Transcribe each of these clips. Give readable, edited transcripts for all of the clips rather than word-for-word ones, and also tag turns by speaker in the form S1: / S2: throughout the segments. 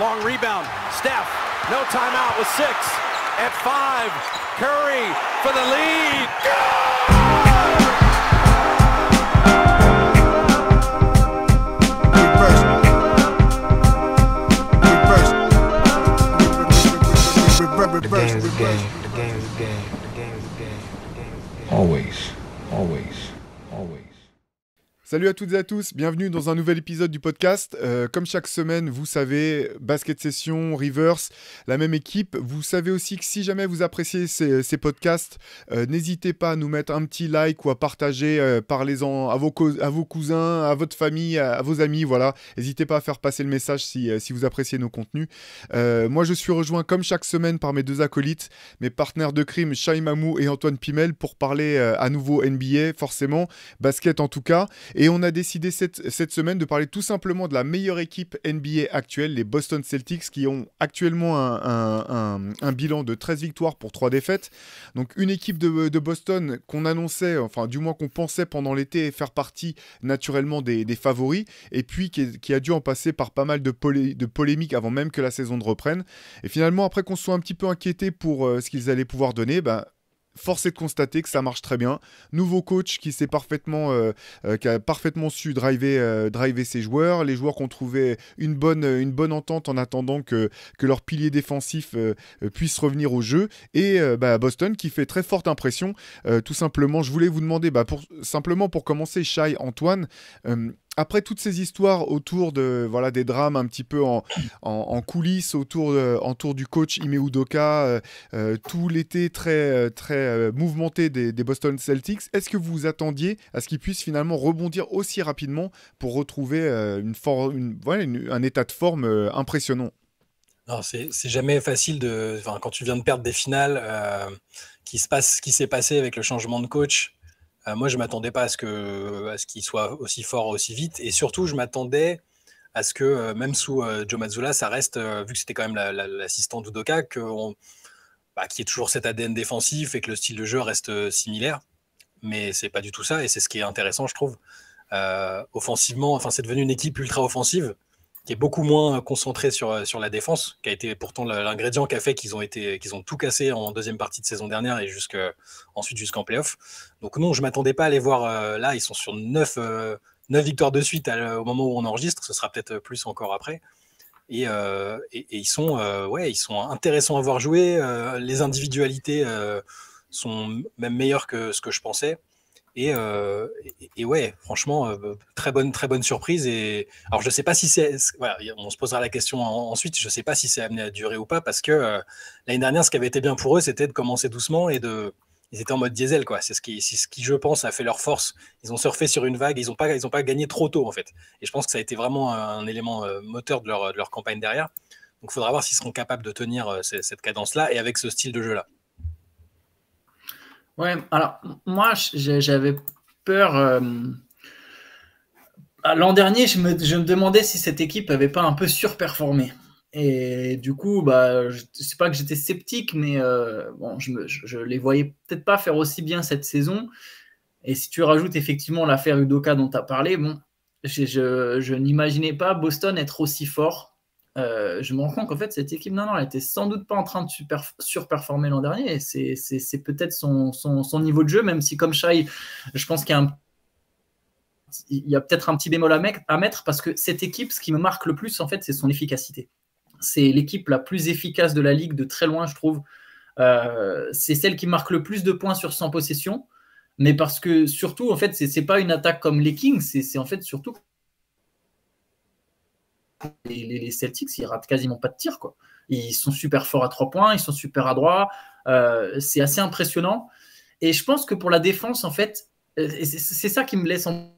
S1: Long rebound. Steph, no timeout with 6. At 5, Curry for the lead.
S2: The game is game. The game is game. The game is game. The game is game.
S3: Always, always, always.
S4: Salut à toutes et à tous, bienvenue dans un nouvel épisode du podcast. Comme chaque semaine, vous savez, Basket Session, Reverse, la même équipe. Vous savez aussi que si jamais vous appréciez ces podcasts, n'hésitez pas à nous mettre un petit like ou à partager, parlez-en à vos cousins, à votre famille, à vos amis, voilà. N'hésitez pas à faire passer le message si vous appréciez nos contenus. Moi, je suis rejoint comme chaque semaine par mes deux acolytes, mes partenaires de crime, Shai Mamou et Antoine Pimel, pour parler à nouveau NBA, forcément, basket en tout cas. Et on a décidé cette semaine de parler tout simplement de la meilleure équipe NBA actuelle, les Boston Celtics, qui ont actuellement un bilan de 13 victoires pour 3 défaites. Donc une équipe de Boston qu'on annonçait, enfin du moins qu'on pensait pendant l'été faire partie naturellement des favoris, et puis qui a dû en passer par pas mal de polémiques avant même que la saison ne reprenne. Et finalement, après qu'on soit un petit peu inquiété pour ce qu'ils allaient pouvoir donner, force est de constater que ça marche très bien. Nouveau coach qui a parfaitement su driver ses joueurs. Les joueurs qui ont trouvé une bonne entente en attendant que leur pilier défensif puisse revenir au jeu. Et Boston qui fait très forte impression. Tout simplement, je voulais vous demander, pour commencer, Shai, Antoine, après toutes ces histoires autour des drames un petit peu en coulisses, autour du coach Ime Udoka, tout l'été très, très mouvementé des Boston Celtics, est-ce que vous vous attendiez à ce qu'ils puissent finalement rebondir aussi rapidement pour retrouver un état de forme impressionnant?
S5: Non, c'est jamais facile quand tu viens de perdre des finales, ce qui s'est passé avec le changement de coach. Moi, je ne m'attendais pas à ce qu'il soit aussi fort aussi vite. Et surtout, je m'attendais à ce que, même sous Joe Mazzulla, ça reste, vu que c'était quand même l'assistant d'Udoka, qu'il y ait toujours cet ADN défensif et que le style de jeu reste similaire. Mais ce n'est pas du tout ça. Et c'est ce qui est intéressant, je trouve. Offensivement, c'est devenu une équipe ultra offensive qui est beaucoup moins concentrée sur la défense, qui a été pourtant l'ingrédient qui a fait qu'ils ont tout cassé en deuxième partie de saison dernière et ensuite jusqu'en play-off. Donc non, je ne m'attendais pas à les voir là. Ils sont sur 9 victoires de suite au moment où on enregistre. Ce sera peut-être plus encore après. Et ils sont intéressants à voir jouer. Les individualités sont même meilleures que ce que je pensais. Et ouais, franchement, très bonne surprise. Et alors, je sais pas si on se posera la question ensuite. Je sais pas si c'est amené à durer ou pas, parce que l'année dernière, ce qui avait été bien pour eux, c'était de commencer doucement et ils étaient en mode diesel, quoi. C'est ce qui, je pense, a fait leur force. Ils ont surfé sur une vague. Ils ont pas gagné trop tôt, en fait. Et je pense que ça a été vraiment un élément moteur de leur campagne derrière. Donc, il faudra voir s'ils seront capables de tenir cette cadence-là et avec ce style de jeu-là.
S6: Ouais, alors moi j'avais peur. L'an dernier, je me demandais si cette équipe avait pas un peu surperformé. Et du coup, c'est pas que j'étais sceptique, mais je les voyais peut-être pas faire aussi bien cette saison. Et si tu rajoutes effectivement l'affaire Udoka dont tu as parlé, je n'imaginais pas Boston être aussi fort. Je me rends compte qu'en fait, cette équipe, elle était sans doute pas en train de surperformer l'an dernier. Et c'est peut-être son niveau de jeu, même si, comme Shai, je pense qu'il y a peut-être un petit bémol à mettre, parce que cette équipe, ce qui me marque le plus, en fait, c'est son efficacité. C'est l'équipe la plus efficace de la ligue de très loin, je trouve. C'est celle qui marque le plus de points sur 100 possessions, mais parce que surtout, en fait, c'est pas une attaque comme les Kings, c'est en fait surtout les Celtics, ils ratent quasiment pas de tir, quoi. Ils sont super forts à 3 points, ils sont super adroits, c'est assez impressionnant. Et je pense que pour la défense, en fait, c'est ça qui me laisse en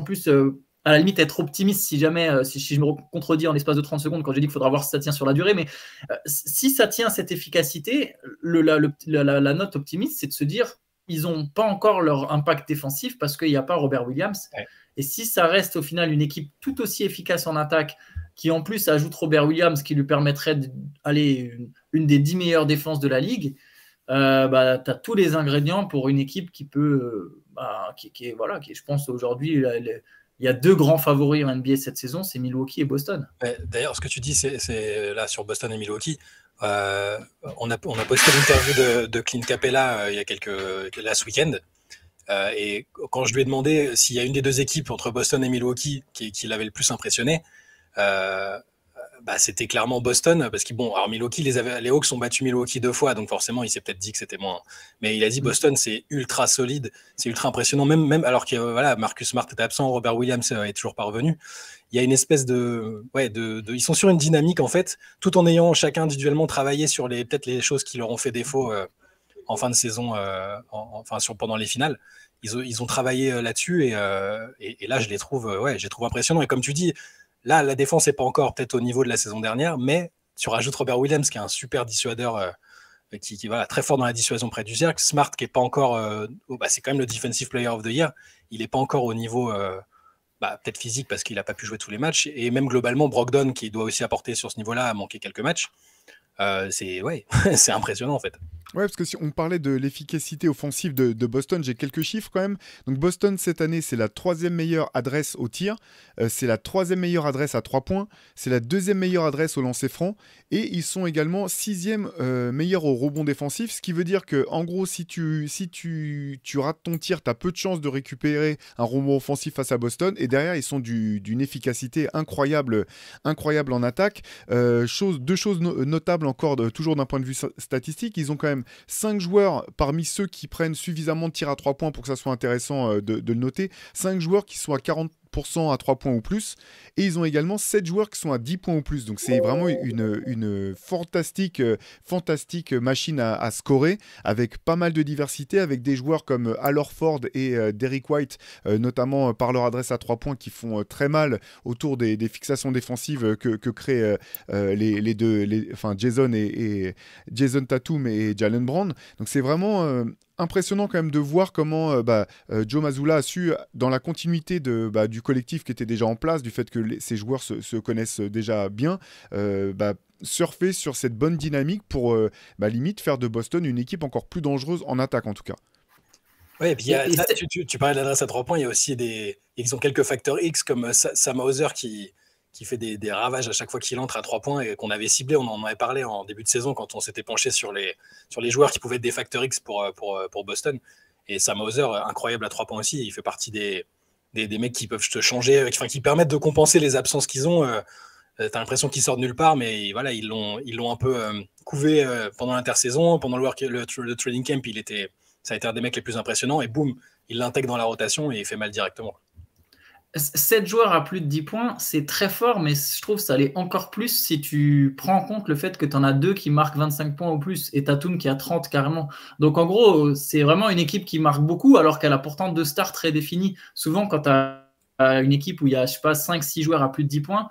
S6: plus à la limite être optimiste si jamais si je me contredis en l'espace de 30 secondes quand j'ai dit qu'il faudra voir si ça tient sur la durée. Mais si ça tient cette efficacité, la note optimiste, c'est de se dire ils n'ont pas encore leur impact défensif parce qu'il n'y a pas Robert Williams. Ouais. Et si ça reste au final une équipe tout aussi efficace en attaque, qui en plus ajoute Robert Williams, qui lui permettrait d'aller une des 10 meilleures défenses de la ligue, tu as tous les ingrédients pour une équipe qui peut, qui est, je pense, aujourd'hui il y a 2 grands favoris en NBA cette saison, c'est Milwaukee et Boston.
S5: Ouais, d'ailleurs, ce que tu dis, c'est là sur Boston et Milwaukee. On a posté l'interview de Clint Capella il y a là ce week-end. Et quand je lui ai demandé s'il y a une des deux équipes entre Boston et Milwaukee qui l'avait le plus impressionné, c'était clairement Boston, parce que bon, alors Milwaukee, les Hawks ont battu Milwaukee 2 fois, donc forcément il s'est peut-être dit que c'était moins. Mais il a dit Boston, c'est ultra solide, c'est ultra impressionnant, même alors que Marcus Smart était absent, Robert Williams est toujours pas revenu. Il y a une espèce ils sont sur une dynamique en fait, tout en ayant chacun individuellement travaillé sur peut-être les choses qui leur ont fait défaut en fin de saison, pendant les finales. Ils ont travaillé là-dessus et là je les trouve impressionnants. Et comme tu dis, là la défense n'est pas encore peut-être au niveau de la saison dernière, mais tu rajoutes Robert Williams qui est un super dissuadeur, qui très fort dans la dissuasion près du cercle. Smart qui est pas encore, c'est quand même le Defensive Player of the Year. Il n'est pas encore au niveau peut-être physique parce qu'il n'a pas pu jouer tous les matchs, et même globalement Brogdon qui doit aussi apporter sur ce niveau-là a manqué quelques matchs. C'est impressionnant en fait.
S4: Ouais, parce que si on parlait de l'efficacité offensive de Boston, j'ai quelques chiffres quand même. Donc Boston cette année, c'est la 3e meilleure adresse au tir, c'est la 3e meilleure adresse à 3 points, c'est la 2e meilleure adresse au lancer franc, et ils sont également 6e meilleur au rebond défensif, ce qui veut dire que en gros, si tu rates ton tir, tu as peu de chances de récupérer un rebond offensif face à Boston, et derrière, ils sont d'une efficacité incroyable en attaque. Deux choses notables encore, toujours d'un point de vue statistique, ils ont quand même 5 joueurs parmi ceux qui prennent suffisamment de tirs à 3 points pour que ça soit intéressant de le noter. 5 joueurs qui sont à 40% à 3 points ou plus, et ils ont également 7 joueurs qui sont à 10 points ou plus. Donc c'est vraiment une fantastique machine à scorer, avec pas mal de diversité, avec des joueurs comme Al Horford et Derrick White, notamment par leur adresse à 3 points, qui font très mal autour des fixations défensives que créent les deux, Jason Tatum et Jalen Brown. Donc c'est vraiment impressionnant quand même de voir comment Joe Mazzulla a su, dans la continuité du collectif qui était déjà en place, du fait que ces joueurs se connaissent déjà bien, surfer sur cette bonne dynamique pour limite faire de Boston une équipe encore plus dangereuse en attaque en tout cas.
S5: Oui, et puis tu parlais de l'adresse à 3 points, il y a aussi ils ont quelques facteurs X comme Sam Hauser qui fait des ravages à chaque fois qu'il entre à 3 points, et qu'on avait ciblé, on en avait parlé en début de saison quand on s'était penché sur les joueurs qui pouvaient être des facteurs X pour Boston. Et Sam Hauser, incroyable à 3 points aussi, il fait partie des mecs qui peuvent te changer, qui permettent de compenser les absences qu'ils ont. T'as l'impression qu'ils sortent nulle part, mais voilà, ils l'ont un peu couvé pendant l'intersaison, pendant le training camp, ça a été un des mecs les plus impressionnants, et boum, il l'intègre dans la rotation et il fait mal directement.
S6: 7 joueurs à plus de 10 points, c'est très fort, mais je trouve que ça l'est encore plus si tu prends en compte le fait que tu en as 2 qui marquent 25 points ou plus, et Tatum qui a 30 carrément. Donc en gros, c'est vraiment une équipe qui marque beaucoup, alors qu'elle a pourtant 2 stars très définies. Souvent, quand tu as une équipe où il y a, 5-6 joueurs à plus de 10 points,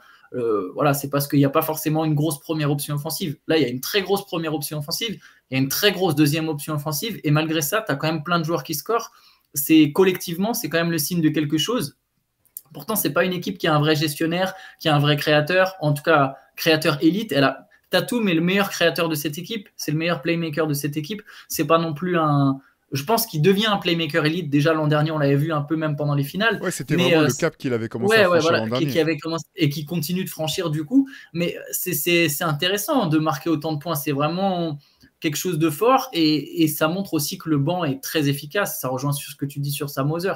S6: c'est parce qu'il n'y a pas forcément une grosse première option offensive. Là, il y a une très grosse première option offensive, il y a une très grosse deuxième option offensive, et malgré ça, tu as quand même plein de joueurs qui scorent. Collectivement, c'est quand même le signe de quelque chose. Pourtant, ce n'est pas une équipe qui a un vrai gestionnaire, qui a un vrai créateur, en tout cas créateur élite. Tatum est le meilleur créateur de cette équipe, c'est le meilleur playmaker de cette équipe. C'est pas non plus je pense qu'il devient un playmaker élite. Déjà l'an dernier, on l'avait vu un peu même pendant les finales.
S4: Ouais, c'était vraiment le cap qu'il avait commencé à franchir l'an dernier.
S6: Qui avait commencé et qui continue de franchir du coup. Mais c'est intéressant de marquer autant de points. C'est vraiment quelque chose de fort, et ça montre aussi que le banc est très efficace. Ça rejoint sur ce que tu dis sur Sam Hauser.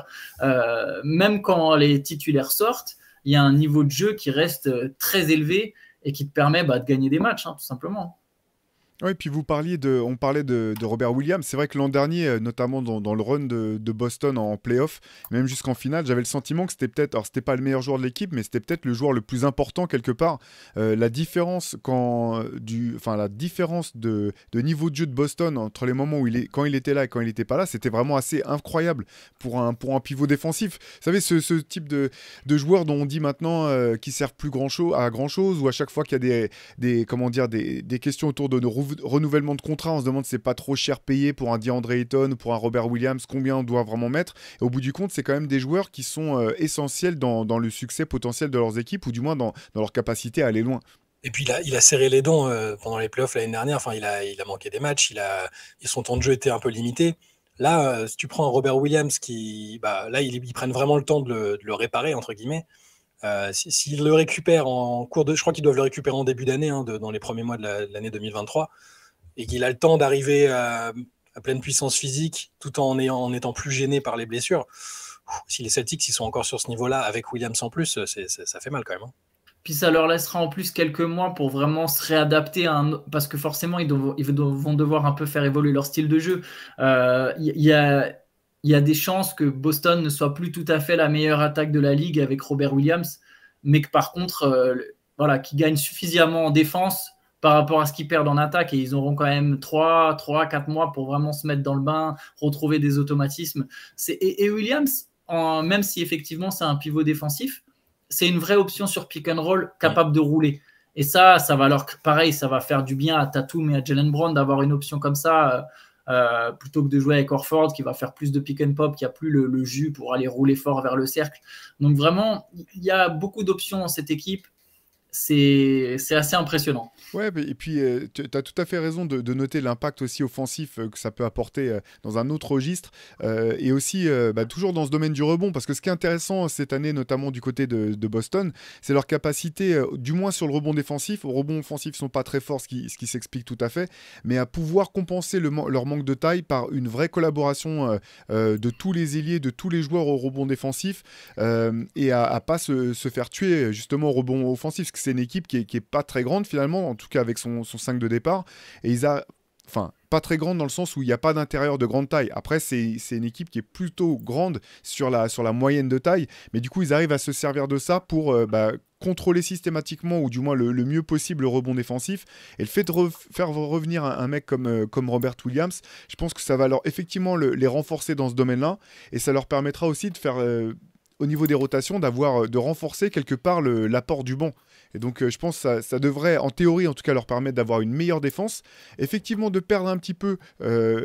S6: Même quand les titulaires sortent, il y a un niveau de jeu qui reste très élevé et qui te permet de gagner des matchs, tout simplement.
S4: Oui, puis on parlait de Robert Williams. C'est vrai que l'an dernier, notamment dans le run de Boston en playoff, même jusqu'en finale, j'avais le sentiment que c'était peut-être, alors c'était pas le meilleur joueur de l'équipe, mais c'était peut-être le joueur le plus important quelque part. La différence de niveau de jeu de Boston entre les moments quand il était là et quand il n'était pas là, c'était vraiment assez incroyable pour un pivot défensif. Vous savez, ce type de joueur dont on dit maintenant qui servent plus à grand chose, ou à chaque fois qu'il y a des questions autour de renouvellement de contrat, on se demande si c'est pas trop cher payé pour un DeAndre Ayton ou pour un Robert Williams, combien on doit vraiment mettre. Et au bout du compte, c'est quand même des joueurs qui sont essentiels dans le succès potentiel de leurs équipes, ou du moins dans leur capacité à aller loin.
S5: Et puis il a serré les dents pendant les playoffs l'année dernière. Il a manqué des matchs, son temps de jeu était un peu limité. Là, si tu prends un Robert Williams là, ils prennent vraiment le temps de le réparer, entre guillemets. S'ils le récupèrent en cours je crois qu'ils doivent le récupérer en début d'année, dans les premiers mois de l'année 2023, et qu'il a le temps d'arriver à pleine puissance physique, tout en étant plus gêné par les blessures. Si les Celtics ils sont encore sur ce niveau-là, avec Williams en plus, ça fait mal quand même. Hein.
S6: Puis ça leur laissera en plus quelques mois pour vraiment se réadapter parce que forcément ils vont devoir un peu faire évoluer leur style de jeu. Il y a des chances que Boston ne soit plus tout à fait la meilleure attaque de la ligue avec Robert Williams, mais que par contre, qu'ils gagnent suffisamment en défense par rapport à ce qu'ils perdent en attaque, et ils auront quand même 3-4 mois pour vraiment se mettre dans le bain, retrouver des automatismes. Et Williams, même si effectivement c'est un pivot défensif, c'est une vraie option sur pick and roll capable de rouler. Et ça va pareil, ça va faire du bien à Tatum et à Jaylen Brown d'avoir une option comme ça, plutôt que de jouer avec Horford qui va faire plus de pick and pop, qui a plus le jus pour aller rouler fort vers le cercle. Donc vraiment, il y a beaucoup d'options dans cette équipe. C'est assez impressionnant.
S4: Ouais, et puis tu as tout à fait raison de noter l'impact aussi offensif que ça peut apporter dans un autre registre, et aussi toujours dans ce domaine du rebond, parce que ce qui est intéressant cette année, notamment du côté de Boston, c'est leur capacité, du moins sur le rebond défensif. Au rebond offensif, ils sont pas très forts, ce qui s'explique tout à fait, mais à pouvoir compenser leur manque de taille par une vraie collaboration de tous les ailiers, de tous les joueurs au rebond défensif, et à pas se faire tuer justement au rebond offensif, parce que c'est une équipe qui est pas très grande finalement, en tout cas avec son 5 de départ, et pas très grande dans le sens où il n'y a pas d'intérieur de grande taille. Après, c'est une équipe qui est plutôt grande sur la moyenne de taille, mais du coup, ils arrivent à se servir de ça pour contrôler systématiquement, ou du moins le mieux possible, le rebond défensif. Et le fait de faire revenir un mec comme Robert Williams, je pense que ça va effectivement les renforcer dans ce domaine-là, et ça leur permettra aussi de faire... au niveau des rotations, de renforcer quelque part l'apport du banc. Et donc, je pense que ça devrait, en théorie, en tout cas, leur permettre d'avoir une meilleure défense. Effectivement, de perdre un petit peu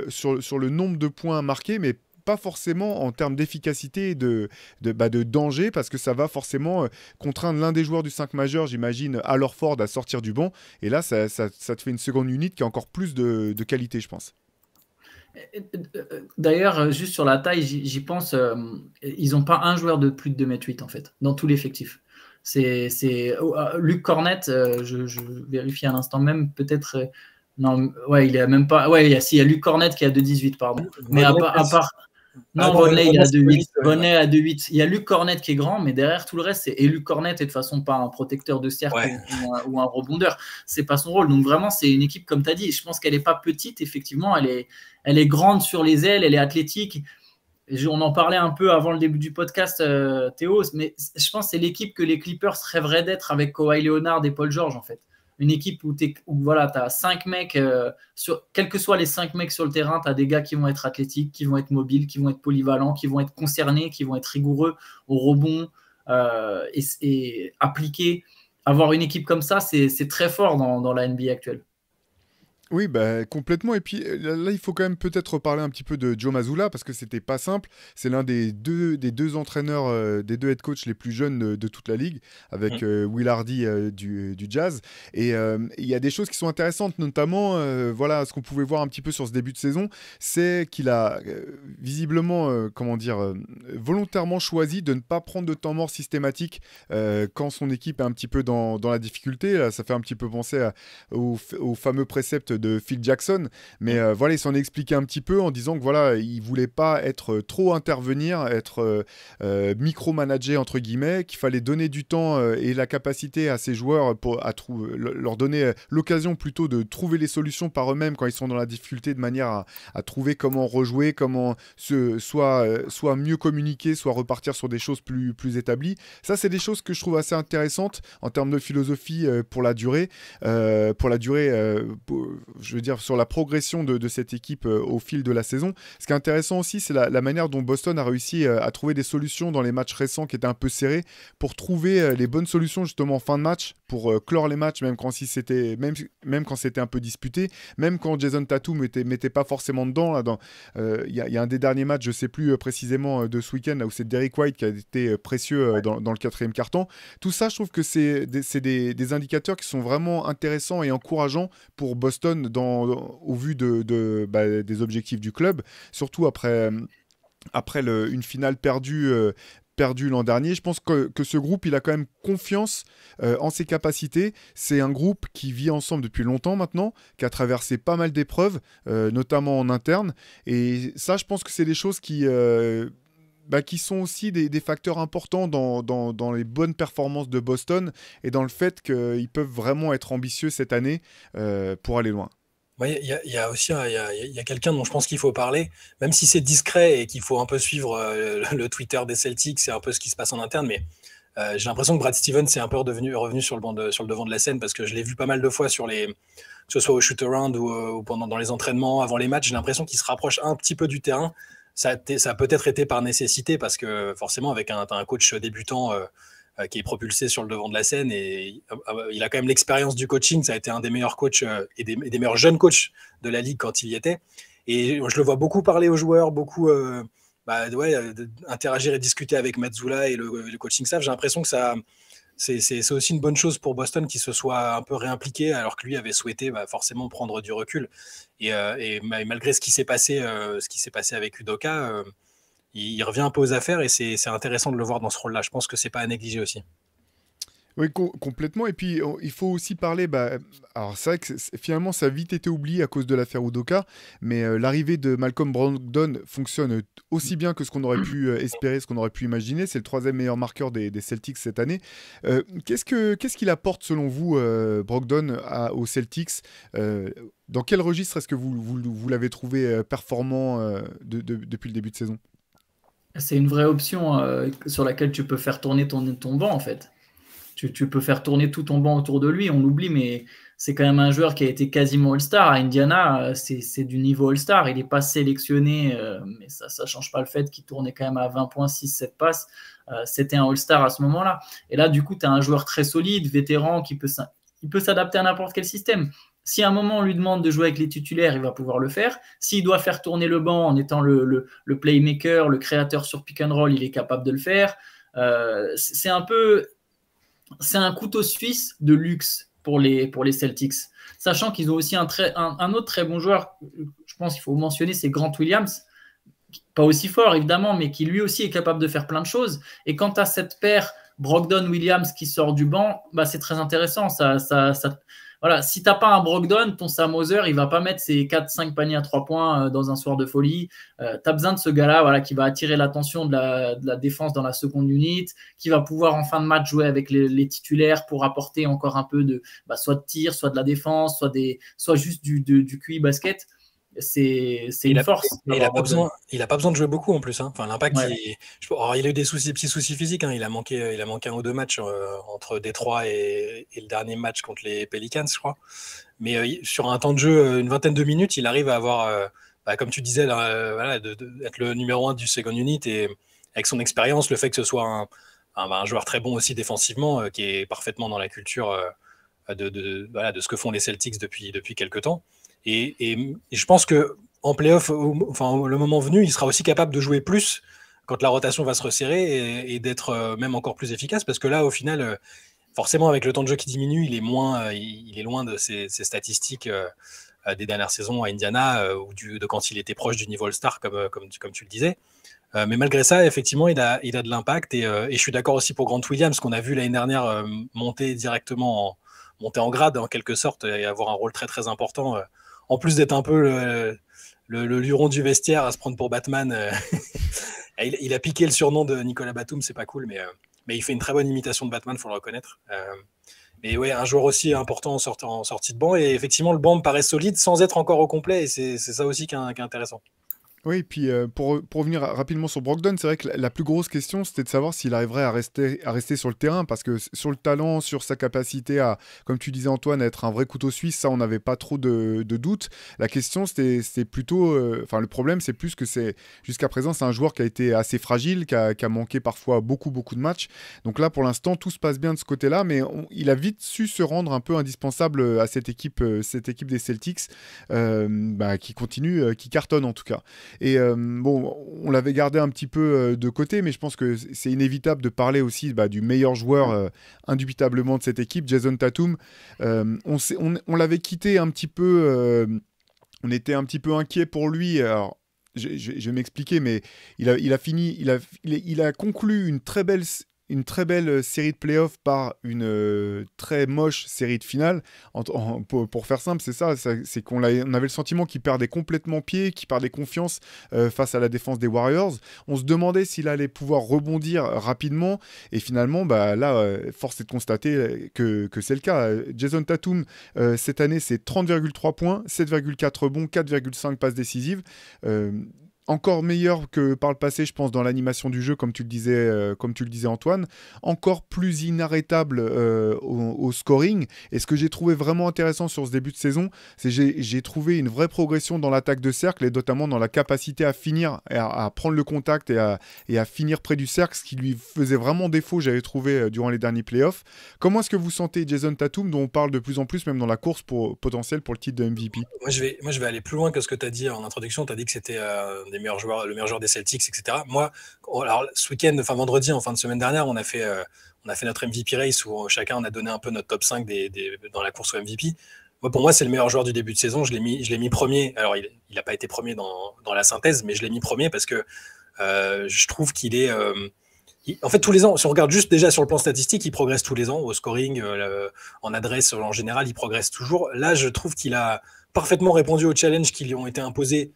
S4: sur le nombre de points marqués, mais pas forcément en termes d'efficacité et de danger, parce que ça va forcément contraindre l'un des joueurs du 5 majeur, j'imagine, Al Horford, à sortir du banc. Et là, ça te fait une seconde unit qui a encore plus de qualité, je pense.
S6: D'ailleurs, juste sur la taille, j'y pense, ils n'ont pas un joueur de plus de 2,8 m en fait, dans tout l'effectif. C'est Luke Cornette, je vérifie à l'instant même, peut-être. Non, ouais, il est même pas. Ouais, il y a Luke Cornette qui a 2,18, pardon. Mais à part. Non, Vonleh, il a 2,8. Vonleh a 2,8. Il y a Luke Cornette qui est grand, mais derrière tout le reste, et Luke Cornette est de toute façon pas un protecteur de cercle ou un rebondeur. C'est pas son rôle. Donc vraiment, c'est une équipe, comme tu as dit. Je pense qu'elle n'est pas petite, effectivement. Elle est grande sur les ailes, elle est athlétique. On en parlait un peu avant le début du podcast, Théo, mais je pense que c'est l'équipe que les Clippers rêveraient d'être avec Kawhi Leonard et Paul George, en fait. Une équipe où tu as 5 mecs, quels que soient les 5 mecs sur le terrain, tu as des gars qui vont être athlétiques, qui vont être mobiles, qui vont être polyvalents, qui vont être concernés, qui vont être rigoureux au rebond et appliqués. Avoir une équipe comme ça, c'est très fort dans la NBA actuelle.
S4: Oui, complètement. Et puis là, il faut quand même peut-être reparler un petit peu de Joe Mazzulla, parce que c'était pas simple. C'est l'un des deux entraîneurs, des deux head coach les plus jeunes de toute la ligue, avec Will Hardy du Jazz. Et il y a des choses qui sont intéressantes, notamment, ce qu'on pouvait voir un petit peu sur ce début de saison, c'est qu'il a visiblement, volontairement choisi de ne pas prendre de temps mort systématique quand son équipe est un petit peu dans la difficulté. Là, ça fait un petit peu penser au fameux précepte de Phil Jackson, mais il s'en est expliqué un petit peu en disant que il voulait pas être trop intervenir, être micromanager entre guillemets, qu'il fallait donner du temps et la capacité à ses joueurs leur donner l'occasion plutôt de trouver les solutions par eux-mêmes quand ils sont dans la difficulté, de manière à trouver comment rejouer, comment soit mieux communiquer, soit repartir sur des choses plus établies. Ça, c'est des choses que je trouve assez intéressantes en termes de philosophie pour la durée, je veux dire, sur la progression de cette équipe au fil de la saison. Ce qui est intéressant aussi, c'est la manière dont Boston a réussi à trouver des solutions dans les matchs récents qui étaient un peu serrés, pour trouver les bonnes solutions justement en fin de match, pour clore les matchs, même quand c'était un peu disputé, même quand Jason Tatum mettait pas forcément dedans. Il y a un des derniers matchs, je sais plus précisément de ce week-end, là, où c'est Derrick White qui a été précieux dans le quatrième quart-temps. Tout ça, je trouve que c'est des indicateurs qui sont vraiment intéressants et encourageants pour Boston Boston au vu des objectifs du club, surtout après une finale perdue l'an dernier. Je pense que ce groupe, il a quand même confiance en ses capacités. C'est un groupe qui vit ensemble depuis longtemps maintenant, qui a traversé pas mal d'épreuves, notamment en interne. Et ça, je pense que c'est des choses qui sont aussi des facteurs importants dans les bonnes performances de Boston et dans le fait qu'ils peuvent vraiment être ambitieux cette année pour aller loin.
S5: Ouais, il y a aussi il y a quelqu'un dont je pense qu'il faut parler, même si c'est discret et qu'il faut un peu suivre le Twitter des Celtics, c'est un peu ce qui se passe en interne, mais j'ai l'impression que Brad Stevens est un peu revenu sur le devant de la scène parce que je l'ai vu pas mal de fois que ce soit au shoot-around ou dans les entraînements, avant les matchs, j'ai l'impression qu'il se rapproche un petit peu du terrain. Ça a peut-être été par nécessité parce que forcément, avec un coach débutant qui est propulsé sur le devant de la scène et il a quand même l'expérience du coaching. Ça a été un des meilleurs coachs et des meilleurs jeunes coachs de la ligue quand il y était. Et je le vois beaucoup parler aux joueurs, beaucoup interagir et discuter avec Mazzulla et le coaching staff. J'ai l'impression que c'est aussi une bonne chose pour Boston qui se soit un peu réimpliqué alors que lui avait souhaité forcément prendre du recul. Et malgré ce qui s'est passé avec Udoka, il revient un peu aux affaires et c'est intéressant de le voir dans ce rôle-là. Je pense que c'est pas à négliger aussi.
S4: Oui, complètement. Et puis, il faut aussi parler... alors, c'est vrai que finalement, ça a vite été oublié à cause de l'affaire Udoka, mais l'arrivée de Malcolm Brogdon fonctionne aussi bien que ce qu'on aurait pu espérer, ce qu'on aurait pu imaginer. C'est le 3e meilleur marqueur des Celtics cette année. Qu'est-ce qu'il apporte, selon vous, Brogdon, aux Celtics dans quel registre est-ce que vous l'avez trouvé performant depuis le début de saison?
S6: C'est une vraie option sur laquelle tu peux faire tourner ton banc, en fait. Tu peux faire tourner tout ton banc autour de lui, on l'oublie, mais c'est quand même un joueur qui a été quasiment All-Star. À Indiana, c'est du niveau All-Star. Il n'est pas sélectionné, mais ça ne change pas le fait qu'il tournait quand même à 20 points, 6-7 passes. C'était un All-Star à ce moment-là. Et là, du coup, tu as un joueur très solide, vétéran, qui peut s'adapter à n'importe quel système. Si à un moment on lui demande de jouer avec les titulaires, il va pouvoir le faire. S'il doit faire tourner le banc en étant le playmaker, le créateur sur pick and roll, il est capable de le faire. C'est un couteau suisse de luxe pour les Celtics. Sachant qu'ils ont aussi un autre très bon joueur, je pense qu'il faut mentionner, c'est Grant Williams. Pas aussi fort, évidemment, mais qui lui aussi est capable de faire plein de choses. Et quand tu as cette paire Brogdon-Williams qui sort du banc, c'est très intéressant. Voilà, si tu n'as pas un Brogdon, ton Sam Hauser, il ne va pas mettre ses 4-5 paniers à 3 points dans un soir de folie. Tu as besoin de ce gars-là qui va attirer l'attention de la défense dans la seconde unit, qui va pouvoir en fin de match jouer avec les titulaires pour apporter encore un peu soit de tir, soit de la défense, soit juste du QI basket. C'est une force.
S5: Il n'a pas besoin de jouer beaucoup en plus. Enfin, l'impact, il a eu des petits soucis physiques. Il a manqué 1 ou 2 matchs entre Détroit et le dernier match contre les Pelicans, je crois. Mais sur un temps de jeu, une vingtaine de minutes, il arrive à avoir, comme tu disais, d'être le numéro 1 du second unit. Et avec son expérience, le fait que ce soit un joueur très bon aussi défensivement, qui est parfaitement dans la culture de ce que font les Celtics depuis quelques temps. Et je pense qu'en play-off, le moment venu, il sera aussi capable de jouer plus quand la rotation va se resserrer et d'être même encore plus efficace. Parce que là, au final, forcément, avec le temps de jeu qui diminue, il est loin de ses statistiques des dernières saisons à Indiana ou de quand il était proche du niveau All-Star, comme tu le disais. Mais malgré ça, effectivement, il a de l'impact. Et je suis d'accord aussi pour Grant Williams, qu'on a vu l'année dernière monter en grade, en quelque sorte, et avoir un rôle très, très important. En plus d'être un peu le luron du vestiaire à se prendre pour Batman, il a piqué le surnom de Nicolas Batum, c'est pas cool, mais il fait une très bonne imitation de Batman, il faut le reconnaître. Mais ouais, un joueur aussi important en sortie de banc, et effectivement, le banc me paraît solide sans être encore au complet, et c'est ça aussi qui est intéressant.
S4: Oui, et puis pour revenir rapidement sur Brogdon, c'est vrai que la plus grosse question, c'était de savoir s'il arriverait à rester sur le terrain, parce que sur le talent, sur sa capacité à, comme tu disais Antoine, à être un vrai couteau suisse, ça on n'avait pas trop de doute. La question, c'était plutôt, le problème, c'est plus que jusqu'à présent, c'est un joueur qui a été assez fragile, qui a manqué parfois beaucoup de matchs. Donc là, pour l'instant, tout se passe bien de ce côté-là, mais il a vite su se rendre un peu indispensable à cette équipe des Celtics, qui continue, qui cartonne en tout cas. Et bon, on l'avait gardé un petit peu de côté, mais je pense que c'est inévitable de parler aussi du meilleur joueur indubitablement de cette équipe, Jason Tatum. On l'avait quitté un petit peu, on était un petit peu inquiet pour lui. Alors, je vais m'expliquer, mais il a conclu une très belle série de playoffs par une très moche série de finale. Pour faire simple, c'est ça, c'est qu'on avait le sentiment qu'il perdait complètement pied, qu'il perdait confiance face à la défense des Warriors. On se demandait s'il allait pouvoir rebondir rapidement, et finalement, là, force est de constater que c'est le cas. Jason Tatum, cette année, c'est 30,3 points, 7,4 rebonds, 4,5 passes décisives. Encore meilleur que par le passé, je pense, dans l'animation du jeu, comme tu le disais Antoine. Encore plus inarrêtable au scoring. Et ce que j'ai trouvé vraiment intéressant sur ce début de saison, c'est que j'ai trouvé une vraie progression dans l'attaque de cercle, et notamment dans la capacité à finir, à prendre le contact et à finir près du cercle, ce qui lui faisait vraiment défaut, j'avais trouvé, durant les derniers playoffs. Comment est-ce que vous sentez Jason Tatum, dont on parle de plus en plus, même dans la course potentielle pour le titre de MVP?
S5: Moi, je vais aller plus loin que ce que tu as dit en introduction. Tu as dit que c'était le meilleur joueur des Celtics, etc. Moi, alors, ce week-end, vendredi, en fin de semaine dernière, on a fait notre MVP race où chacun on a donné un peu notre top 5 dans la course au MVP. Pour moi, c'est le meilleur joueur du début de saison. Je l'ai mis premier. Alors, il n'a pas été premier dans la synthèse, mais je l'ai mis premier parce que je trouve qu'il est... en fait, tous les ans, si on regarde juste déjà sur le plan statistique, il progresse tous les ans au scoring, en adresse en général, il progresse toujours. Là, je trouve qu'il a parfaitement répondu aux challenges qui lui ont été imposés,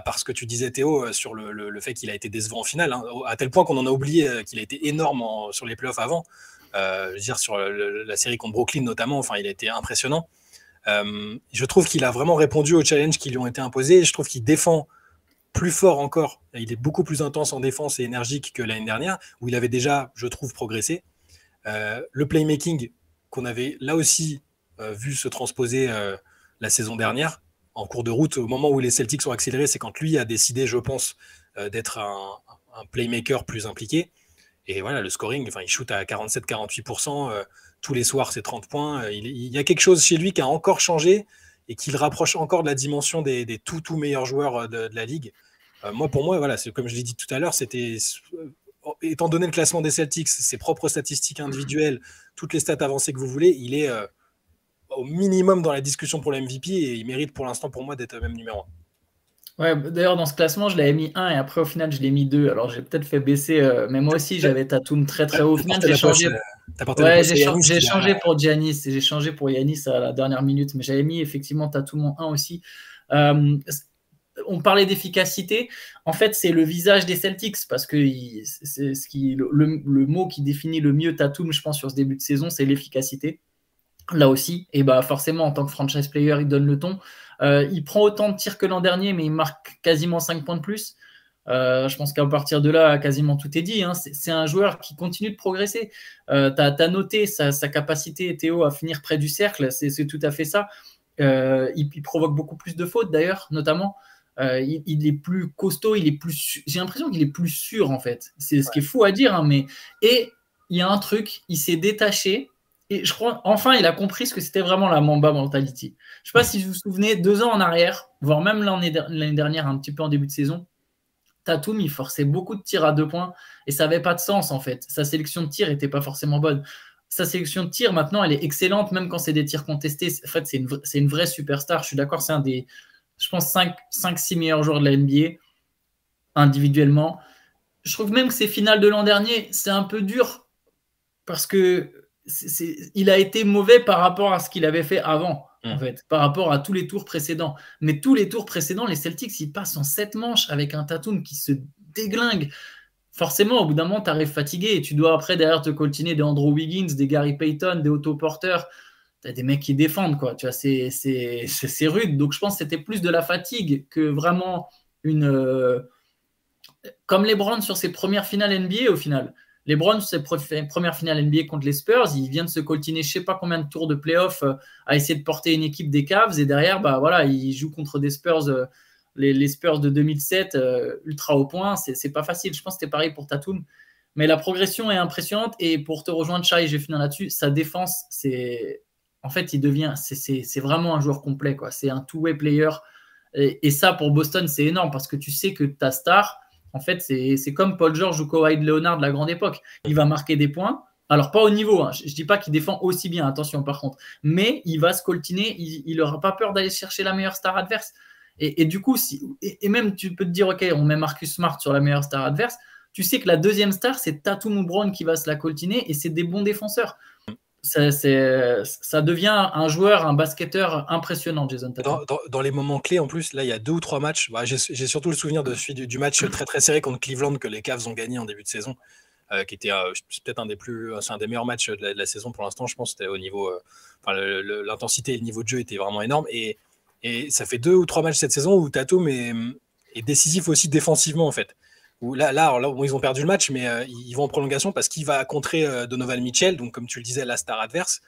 S5: parce que tu disais, Théo, sur le fait qu'il a été décevant en finale, à tel point qu'on en a oublié qu'il a été énorme sur les playoffs avant. Je veux dire, sur la série contre Brooklyn notamment, il a été impressionnant. Je trouve qu'il a vraiment répondu aux challenges qui lui ont été imposés. Je trouve qu'il défend plus fort encore. Il est beaucoup plus intense en défense et énergique que l'année dernière, où il avait déjà, je trouve, progressé. Le playmaking qu'on avait là aussi vu se transposer la saison dernière, en cours de route, au moment où les Celtics sont accélérés, c'est quand lui a décidé, je pense, d'être un playmaker plus impliqué. Et voilà, le scoring, il shoot à 47-48%, tous les soirs, c'est 30 points. Il y a quelque chose chez lui qui a encore changé et qui le rapproche encore de la dimension des tout meilleurs joueurs de la ligue. Pour moi, voilà, c'est, comme je l'ai dit tout à l'heure, c'était, étant donné le classement des Celtics, ses propres statistiques individuelles, toutes les stats avancées que vous voulez, il est au minimum dans la discussion pour le MVP, et il mérite pour l'instant pour moi d'être même numéro 1.
S6: Ouais, d'ailleurs, dans ce classement, je l'avais mis 1 et après, au final, je l'ai mis 2. Alors, j'ai peut-être fait baisser, mais moi aussi, j'avais Tatum très très haut. Au final, j'ai changé. J'ai changé pour Giannis. J'ai changé pour Giannis à la dernière minute, mais j'avais mis effectivement Tatum en 1 aussi. On parlait d'efficacité. En fait, c'est le visage des Celtics, parce que c'est le mot qui définit le mieux Tatum, je pense, sur ce début de saison, c'est l'efficacité. Là aussi, et forcément, en tant que franchise player, il donne le ton. Il prend autant de tirs que l'an dernier, mais il marque quasiment 5 points de plus. Je pense qu'à partir de là, quasiment tout est dit. C'est un joueur qui continue de progresser. Tu as noté sa capacité, Théo, à finir près du cercle. C'est tout à fait ça. Il provoque beaucoup plus de fautes, d'ailleurs, notamment. Il est plus costaud, j'ai l'impression qu'il est plus sûr, en fait. C'est ce qui est fou à dire. Et il y a un truc, il s'est détaché. Et je crois, enfin, il a compris ce que c'était vraiment la Mamba mentality. Je ne sais pas si vous vous souvenez, 2 ans en arrière, voire même l'année dernière, un petit peu en début de saison, Tatum, il forçait beaucoup de tirs à 2 points et ça n'avait pas de sens, en fait. Sa sélection de tirs n'était pas forcément bonne. Sa sélection de tirs, maintenant, elle est excellente, même quand c'est des tirs contestés. En fait, c'est une vraie superstar. Je suis d'accord, c'est un des, je pense, 5-6 meilleurs joueurs de la NBA, individuellement. Je trouve même que ces finales de l'an dernier, c'est un peu dur parce que il a été mauvais par rapport à ce qu'il avait fait avant, en fait, par rapport à tous les tours précédents. Mais tous les tours précédents, les Celtics, ils passent en 7 manches avec un Tatum qui se déglingue. Forcément, au bout d'un moment, tu arrives fatigué et tu dois après derrière te coltiner des Andrew Wiggins, des Gary Payton, des Otto Porter. Tu as des mecs qui défendent, quoi. Tu vois, c'est rude. Donc, je pense que c'était plus de la fatigue que vraiment comme LeBron sur ses premières finales NBA, au final. LeBron, sur ses premières finales NBA contre les Spurs, il vient de se coltiner je ne sais pas combien de tours de playoff à essayer de porter une équipe des Cavs. Et derrière, il joue contre des Spurs, les Spurs de 2007, ultra au point. C'est pas facile. Je pense que c'était pareil pour Tatum. Mais la progression est impressionnante. Et pour te rejoindre, Shai, je vais finir là-dessus. Sa défense, en fait, c'est vraiment un joueur complet, quoi. C'est un two-way player. Et ça, pour Boston, c'est énorme parce que tu sais que ta star, en fait, c'est comme Paul George ou Kawhi Leonard de la grande époque. Il va marquer des points. Alors, pas au niveau, hein. Je ne dis pas qu'il défend aussi bien, attention par contre. Mais il va se coltiner, il n'aura pas peur d'aller chercher la meilleure star adverse. Et du coup, et même tu peux te dire, OK, on met Marcus Smart sur la meilleure star adverse. Tu sais que la deuxième star, c'est Tatum ou Brown qui va se la coltiner et c'est des bons défenseurs. Ça devient un joueur, un basketteur impressionnant, Jason Tatum.
S5: Dans les moments clés, en plus, là, il y a 2 ou 3 matchs. Bah, j'ai surtout le souvenir du match très très serré contre Cleveland que les Cavs ont gagné en début de saison, qui était peut-être c'est un des meilleurs matchs de la saison pour l'instant. Je pense que c'était au niveau, l'intensité et le niveau de jeu étaient vraiment énormes. Et ça fait 2 ou 3 matchs cette saison où Tatum est décisif aussi défensivement en fait. Où là, ils ont perdu le match, mais ils vont en prolongation parce qu'il va contrer Donovan Mitchell, donc comme tu le disais, la star adverse.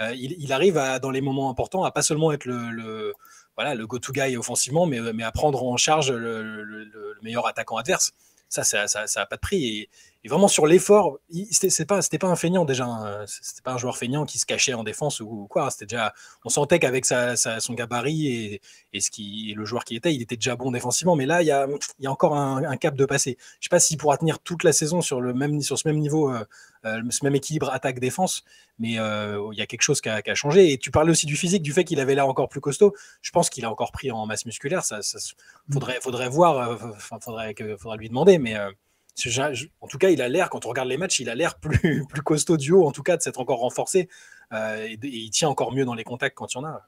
S5: Il arrive dans les moments importants à pas seulement être le go-to guy offensivement, mais à prendre en charge le meilleur attaquant adverse. Ça a pas de prix. Et vraiment sur l'effort, c'était pas un feignant déjà. C'était pas un joueur feignant qui se cachait en défense ou quoi. C'était déjà, on sentait qu'avec son gabarit et le joueur qui était, il était déjà bon défensivement. Mais là, il y a encore un cap de passé. Je sais pas s'il pourra tenir toute la saison sur ce même niveau, ce même équilibre attaque-défense. Mais il y a quelque chose qui a changé. Et tu parlais aussi du physique, du fait qu'il avait l'air encore plus costaud. Je pense qu'il a encore pris en masse musculaire. Faudrait voir, faudrait lui demander. Mais en tout cas, il a l'air, quand on regarde les matchs, il a l'air plus costaud du haut, en tout cas, de s'être encore renforcé. Et il tient encore mieux dans les contacts quand il y en a.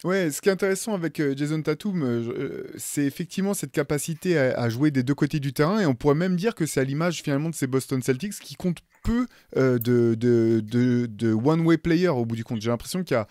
S4: Ouais, ce qui est intéressant avec Jason Tatum, c'est effectivement cette capacité à jouer des deux côtés du terrain, et on pourrait même dire que c'est à l'image finalement de ces Boston Celtics qui comptent peu de one-way player au bout du compte. J'ai l'impression qu'il y a...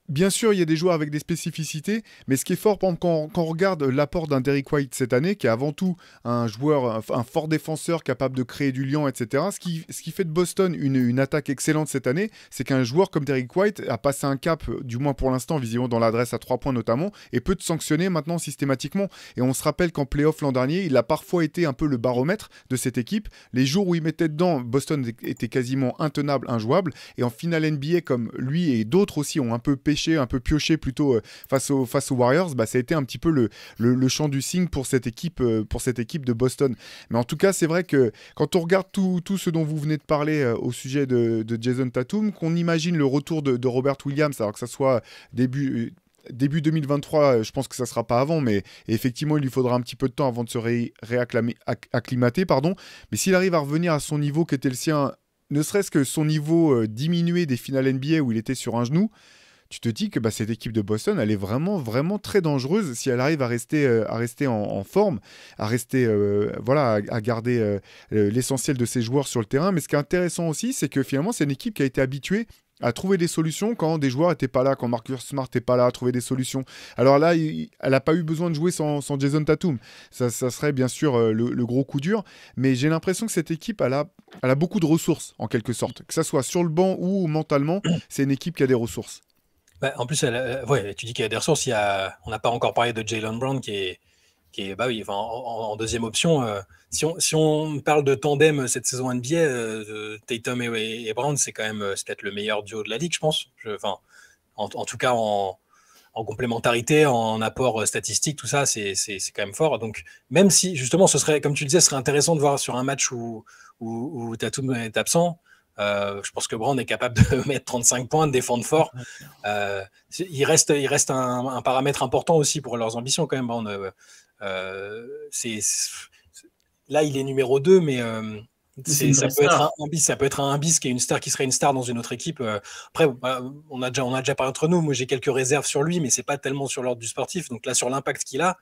S4: Bien sûr, il y a des joueurs avec des spécificités, mais ce qui est fort, par exemple, quand on regarde l'apport d'un Derrick White cette année, qui est avant tout un joueur, un fort défenseur capable de créer du lien, etc., ce qui fait de Boston une attaque excellente cette année, c'est qu'un joueur comme Derrick White a passé un cap, du moins pour l'instant, visiblement dans l'adresse à 3 points notamment, et peut te sanctionner maintenant systématiquement. Et on se rappelle qu'en play-off l'an dernier, il a parfois été un peu le baromètre de cette équipe. Les jours où il mettait dedans, Boston était quasiment intenable, injouable, et en finale NBA, comme lui et d'autres aussi ont un peu pioché plutôt face aux Warriors, bah, ça a été un petit peu le champ du signe pour cette équipe de Boston. Mais en tout cas, c'est vrai que quand on regarde tout ce dont vous venez de parler au sujet de Jason Tatum, qu'on imagine le retour de Robert Williams, alors que ça soit début 2023, je pense que ça ne sera pas avant, mais effectivement, il lui faudra un petit peu de temps avant de se acclimater. Mais s'il arrive à revenir à son niveau qui était le sien, ne serait-ce que son niveau diminué des finales NBA où il était sur un genou, tu te dis que cette équipe de Boston, elle est vraiment, vraiment très dangereuse si elle arrive à rester en forme, à garder l'essentiel de ses joueurs sur le terrain. Mais ce qui est intéressant aussi, c'est que finalement, c'est une équipe qui a été habituée à trouver des solutions quand des joueurs n'étaient pas là, quand Marcus Smart n'était pas là, à trouver des solutions. Alors là, elle n'a pas eu besoin de jouer sans Jason Tatum. Ça serait bien sûr le gros coup dur, mais j'ai l'impression que cette équipe, elle a beaucoup de ressources, en quelque sorte. Que ça soit sur le banc ou mentalement, c'est une équipe qui a des ressources.
S5: Bah, en plus, tu dis qu'il y a des ressources. On n'a pas encore parlé de Jaylen Brown qui est en deuxième option. Si on parle de tandem cette saison NBA, Tatum et Brown, c'est peut-être le meilleur duo de la ligue, je pense. En tout cas, en complémentarité, en apport statistique, tout ça, c'est quand même fort. Donc, même si, justement, ce serait, comme tu le disais, ce serait intéressant de voir sur un match où Tatum est absent. Je pense que Brown est capable de mettre 35 points, de défendre fort. Il reste un paramètre important aussi pour leurs ambitions quand même. Brown, là, il est numéro 2, mais ça peut être un bis qui est une star, qui serait une star dans une autre équipe. Après, on a déjà parlé entre nous. Moi, j'ai quelques réserves sur lui, mais c'est pas tellement sur l'ordre du sportif. Donc là, sur l'impact qu'il a,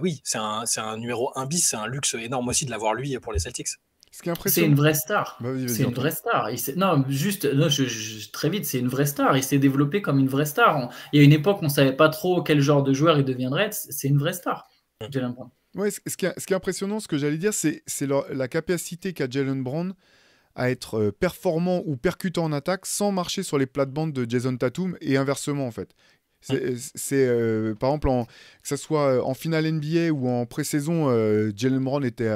S5: oui, c'est un numéro 1 bis. C'est un luxe énorme aussi de l'avoir lui pour les Celtics.
S6: C'est une vraie star.
S4: C'est
S6: une vraie star. Très vite, c'est une vraie star. Il s'est développé comme une vraie star. Il y a une époque, on ne savait pas trop quel genre de joueur il deviendrait. C'est une vraie star, Jaylen Brown.
S4: Ouais, ce qui est impressionnant, ce que j'allais dire, c'est la capacité qu'a Jaylen Brown à être performant ou percutant en attaque sans marcher sur les plates-bandes de Jason Tatum et inversement, en fait. Par exemple, que ce soit en finale NBA ou en pré-saison, Jaylen Brown était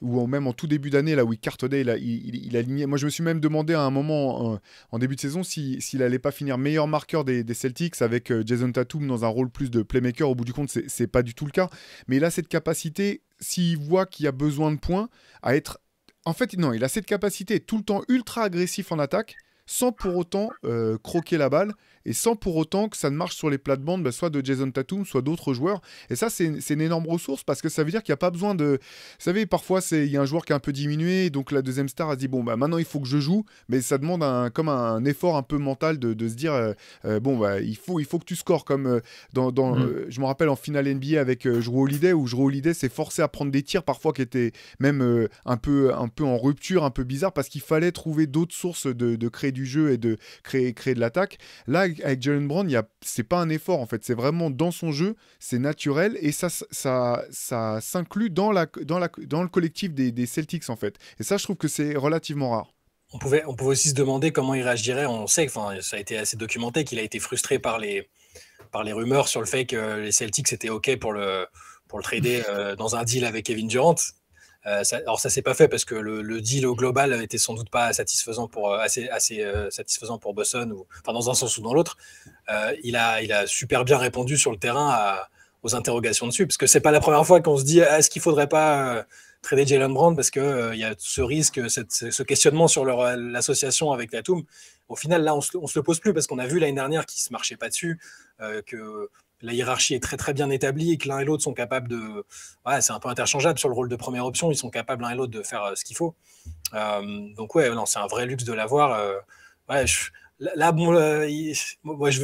S4: ou même en tout début d'année, là où il cartonnait, il alignait. Moi, je me suis même demandé à un moment en début de saison s'il allait pas finir meilleur marqueur des Celtics avec Jason Tatum dans un rôle plus de playmaker. Au bout du compte, c'est pas du tout le cas. Mais il a cette capacité, s'il voit qu'il y a besoin de points, à être... En fait, non, il a cette capacité tout le temps ultra agressif en attaque, sans pour autant croquer la balle et sans pour autant que ça ne marche sur les plates-bandes, soit de Jason Tatum, soit d'autres joueurs. Et ça, c'est une énorme ressource parce que ça veut dire qu'il n'y a pas besoin de... Vous savez, parfois, il y a un joueur qui est un peu diminué, donc la deuxième star a dit, bon, maintenant, il faut que je joue, mais ça demande comme un effort un peu mental de se dire, il faut que tu scores, comme je me rappelle en finale NBA avec Jrue Holiday, où Jrue Holiday s'est forcé à prendre des tirs parfois qui étaient même un peu en rupture, un peu bizarre, parce qu'il fallait trouver d'autres sources de créer du jeu et de créer de l'attaque. Là, avec Jaylen Brown, c'est pas un effort en fait, c'est vraiment dans son jeu, c'est naturel et ça s'inclut dans le collectif des Celtics en fait. Et ça, je trouve que c'est relativement rare.
S5: On pouvait aussi se demander comment il réagirait. On sait, ça a été assez documenté qu'il a été frustré par les rumeurs sur le fait que les Celtics étaient OK pour le trader dans un deal avec Kevin Durant. Alors ça s'est pas fait parce que le deal au global était sans doute pas satisfaisant assez satisfaisant pour Boston, dans un sens ou dans l'autre. Il a super bien répondu sur le terrain aux interrogations dessus, parce que c'est pas la première fois qu'on se dit est-ce qu'il faudrait pas trader Jaylen Brown, parce que il y a ce risque, ce questionnement sur l'association avec Tatum. Au final là on se le pose plus, parce qu'on a vu l'année dernière qu'ils se marchaient pas dessus, que la hiérarchie est très très bien établie et que l'un et l'autre sont capables de... Ouais, c'est un peu interchangeable sur le rôle de première option, ils sont capables l'un et l'autre de faire ce qu'il faut. Donc ouais, non, c'est un vrai luxe de l'avoir. Moi je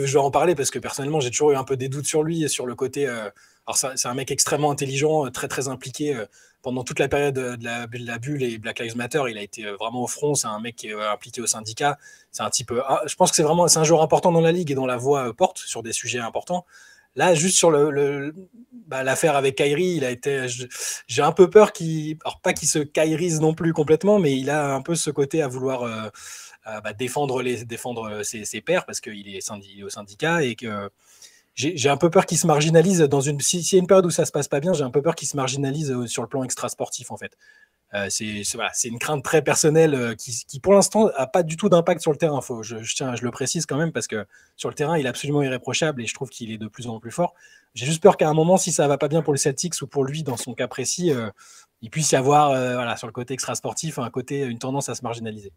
S5: vais en parler parce que personnellement j'ai toujours eu un peu des doutes sur lui et sur le côté... alors c'est un mec extrêmement intelligent, très très impliqué. Pendant toute la période de la bulle et Black Lives Matter, il a été vraiment au front. C'est un mec qui est impliqué au syndicat. C'est un type... je pense que c'est un joueur important dans la ligue et dont la voix porte sur des sujets importants. Là, juste sur l'affaire avec Kyrie, j'ai un peu peur alors pas qu'il se kairise non plus complètement, mais il a un peu ce côté à vouloir défendre ses pairs, parce qu'il est au syndicat, et que j'ai un peu peur qu'il se marginalise s'il y a une période où ça se passe pas bien, j'ai un peu peur qu'il se marginalise sur le plan extra-sportif en fait. C'est une crainte très personnelle qui pour l'instant n'a pas du tout d'impact sur le terrain. Je le précise quand même, parce que sur le terrain il est absolument irréprochable et je trouve qu'il est de plus en plus fort. J'ai juste peur qu'à un moment, si ça va pas bien pour les Celtics ou pour lui dans son cas précis, il puisse y avoir sur le côté extra-sportif une tendance à se marginaliser.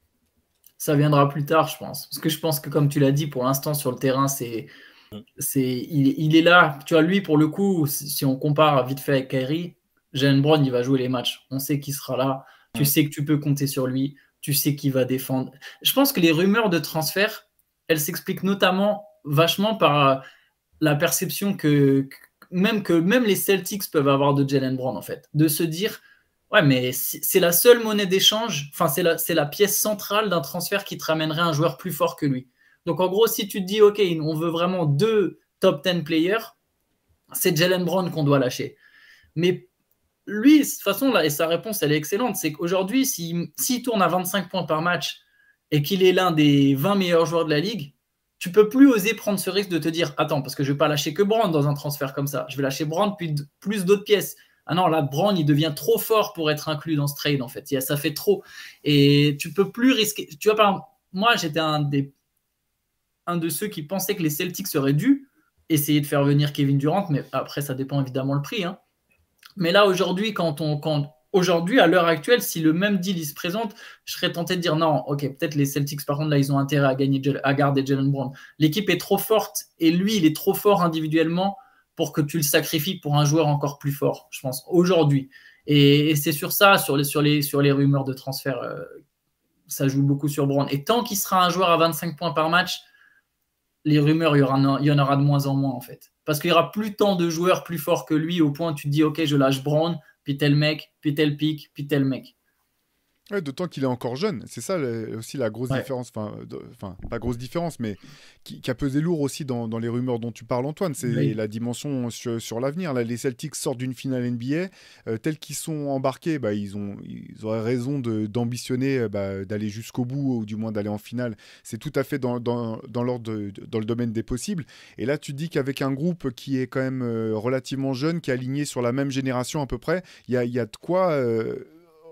S6: Ça viendra plus tard, je pense, parce que je pense que, comme tu l'as dit, pour l'instant sur le terrain il est là. Tu vois, lui pour le coup, si on compare vite fait avec Kyrie, Jaylen Brown, il va jouer les matchs. On sait qu'il sera là. Tu sais que tu peux compter sur lui. Tu sais qu'il va défendre. Je pense que les rumeurs de transfert, elles s'expliquent notamment vachement par la perception que même les Celtics peuvent avoir de Jaylen Brown, en fait. De se dire, ouais, mais c'est la seule monnaie d'échange, c'est la pièce centrale d'un transfert qui te ramènerait un joueur plus fort que lui. Donc, en gros, si tu te dis, OK, on veut vraiment 2 top 10 players, c'est Jaylen Brown qu'on doit lâcher. Mais lui, de toute façon, là, et sa réponse, elle est excellente, c'est qu'aujourd'hui, s'il tourne à 25 points par match et qu'il est l'un des 20 meilleurs joueurs de la ligue, tu peux plus oser prendre ce risque de te dire, attends, parce que je vais pas lâcher que Brown dans un transfert comme ça, je vais lâcher Brown puis plus d'autres pièces. Ah non, là, Brown, il devient trop fort pour être inclus dans ce trade, en fait. Ça fait trop. Et tu peux plus risquer. Tu vois, par exemple, moi, j'étais un de ceux qui pensaient que les Celtics auraient dû essayer de faire venir Kevin Durant, mais après, ça dépend évidemment le prix, hein. Mais là, aujourd'hui, aujourd'hui, à l'heure actuelle, si le même deal il se présente, je serais tenté de dire non, ok, peut-être les Celtics, par contre, là, ils ont intérêt à garder Jaylen Brown. L'équipe est trop forte et lui, il est trop fort individuellement pour que tu le sacrifies pour un joueur encore plus fort, je pense, aujourd'hui. Et c'est sur ça, sur les rumeurs de transfert, ça joue beaucoup sur Brown. Et tant qu'il sera un joueur à 25 points par match, les rumeurs, il y en aura de moins en moins, en fait. Parce qu'il n'y aura plus tant de joueurs plus forts que lui, au point où tu te dis, ok, je lâche Brown, puis tel mec, puis tel pic, puis tel mec.
S4: Ouais, d'autant qu'il est encore jeune. C'est ça aussi la grosse différence. Enfin, pas grosse différence, mais qui a pesé lourd aussi dans les rumeurs dont tu parles, Antoine. C'est la dimension sur l'avenir. Là, les Celtics sortent d'une finale NBA. Tels qu'ils sont embarqués, ils auraient raison d'ambitionner d'aller jusqu'au bout, ou du moins d'aller en finale. C'est tout à fait dans l'ordre dans le domaine des possibles. Et là, tu te dis qu'avec un groupe qui est quand même relativement jeune, qui est aligné sur la même génération à peu près, il y a de quoi...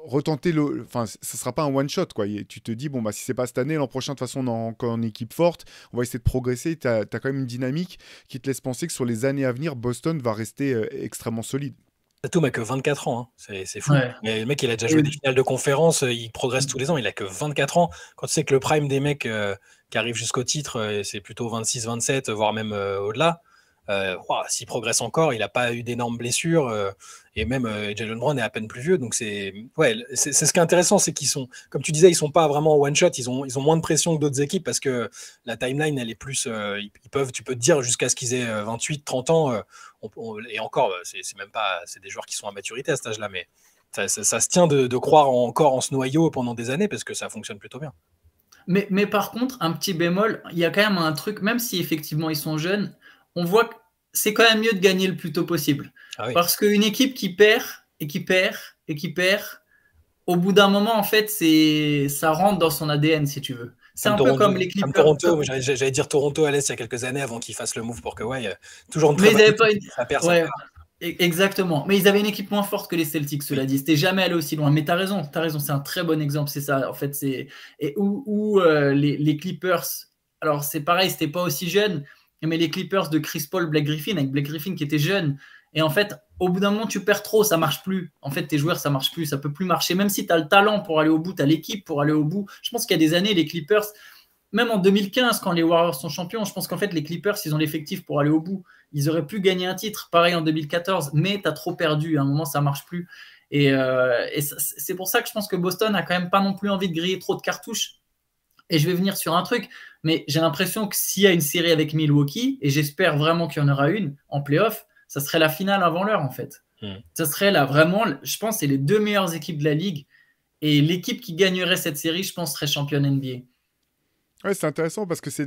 S4: retenter enfin ce sera pas un one shot quoi. Tu te dis si c'est pas cette année, l'an prochain de toute façon on est encore une équipe forte, on va essayer de progresser. T'as quand même une dynamique qui te laisse penser que sur les années à venir Boston va rester extrêmement solide.
S5: Tatum a que 24 ans, hein. C'est fou. Mais le mec il a déjà joué des finales de conférence, il progresse tous les ans, il a que 24 ans. Quand tu sais que le prime des mecs qui arrivent jusqu'au titre c'est plutôt 26-27 voire même au-delà. S'il progresse encore, il n'a pas eu d'énormes blessures et même Jaylen Brown est à peine plus vieux, donc c'est ce qui est intéressant, c'est qu'ils sont, comme tu disais, ils sont pas vraiment one shot, ils ont moins de pression que d'autres équipes parce que la timeline elle est plus, tu peux te dire jusqu'à ce qu'ils aient 28-30 ans et encore c'est même pas, c'est des joueurs qui sont à maturité à cet âge-là, mais ça se tient de croire encore en ce noyau pendant des années parce que ça fonctionne plutôt bien.
S6: Mais par contre, un petit bémol, il y a quand même un truc, même si effectivement ils sont jeunes, on voit que c'est quand même mieux de gagner le plus tôt possible. Parce qu'une équipe qui perd, et qui perd, et qui perd, au bout d'un moment, en fait, ça rentre dans son ADN, si tu veux. C'est un peu comme les Clippers.
S5: Comme Toronto, j'allais dire Toronto à l'Est il y a quelques années avant qu'ils fassent le move pour Kawhi. Toujours une
S6: très
S5: bonne
S6: équipe, ça perd. Exactement. Mais ils avaient une équipe moins forte que les Celtics, cela dit. C'était jamais allé aussi loin. Mais t'as raison, c'est un très bon exemple, c'est ça. En fait, les Clippers, alors c'est pareil, c'était pas aussi jeune, mais les Clippers de Chris Paul, Blake Griffin, avec Blake Griffin qui était jeune. Et en fait, au bout d'un moment, tu perds trop, ça marche plus. En fait, tes joueurs, ça marche plus, ça peut plus marcher. Même si tu as le talent pour aller au bout, tu as l'équipe pour aller au bout. Je pense qu'il y a des années, les Clippers, même en 2015, quand les Warriors sont champions, je pense qu'en fait, les Clippers, ils ont l'effectif pour aller au bout. Ils auraient pu gagner un titre, pareil en 2014, mais tu as trop perdu. À un moment, ça marche plus. Et c'est pour ça que je pense que Boston a quand même pas non plus envie de griller trop de cartouches. Et je vais venir sur un truc, mais j'ai l'impression que s'il y a une série avec Milwaukee, et j'espère vraiment qu'il y en aura une en play-off, ça serait la finale avant l'heure en fait. Ça serait là vraiment, je pense, c'est les deux meilleures équipes de la ligue. Et l'équipe qui gagnerait cette série, je pense, serait championne NBA.
S4: Ouais, c'est intéressant parce que c'est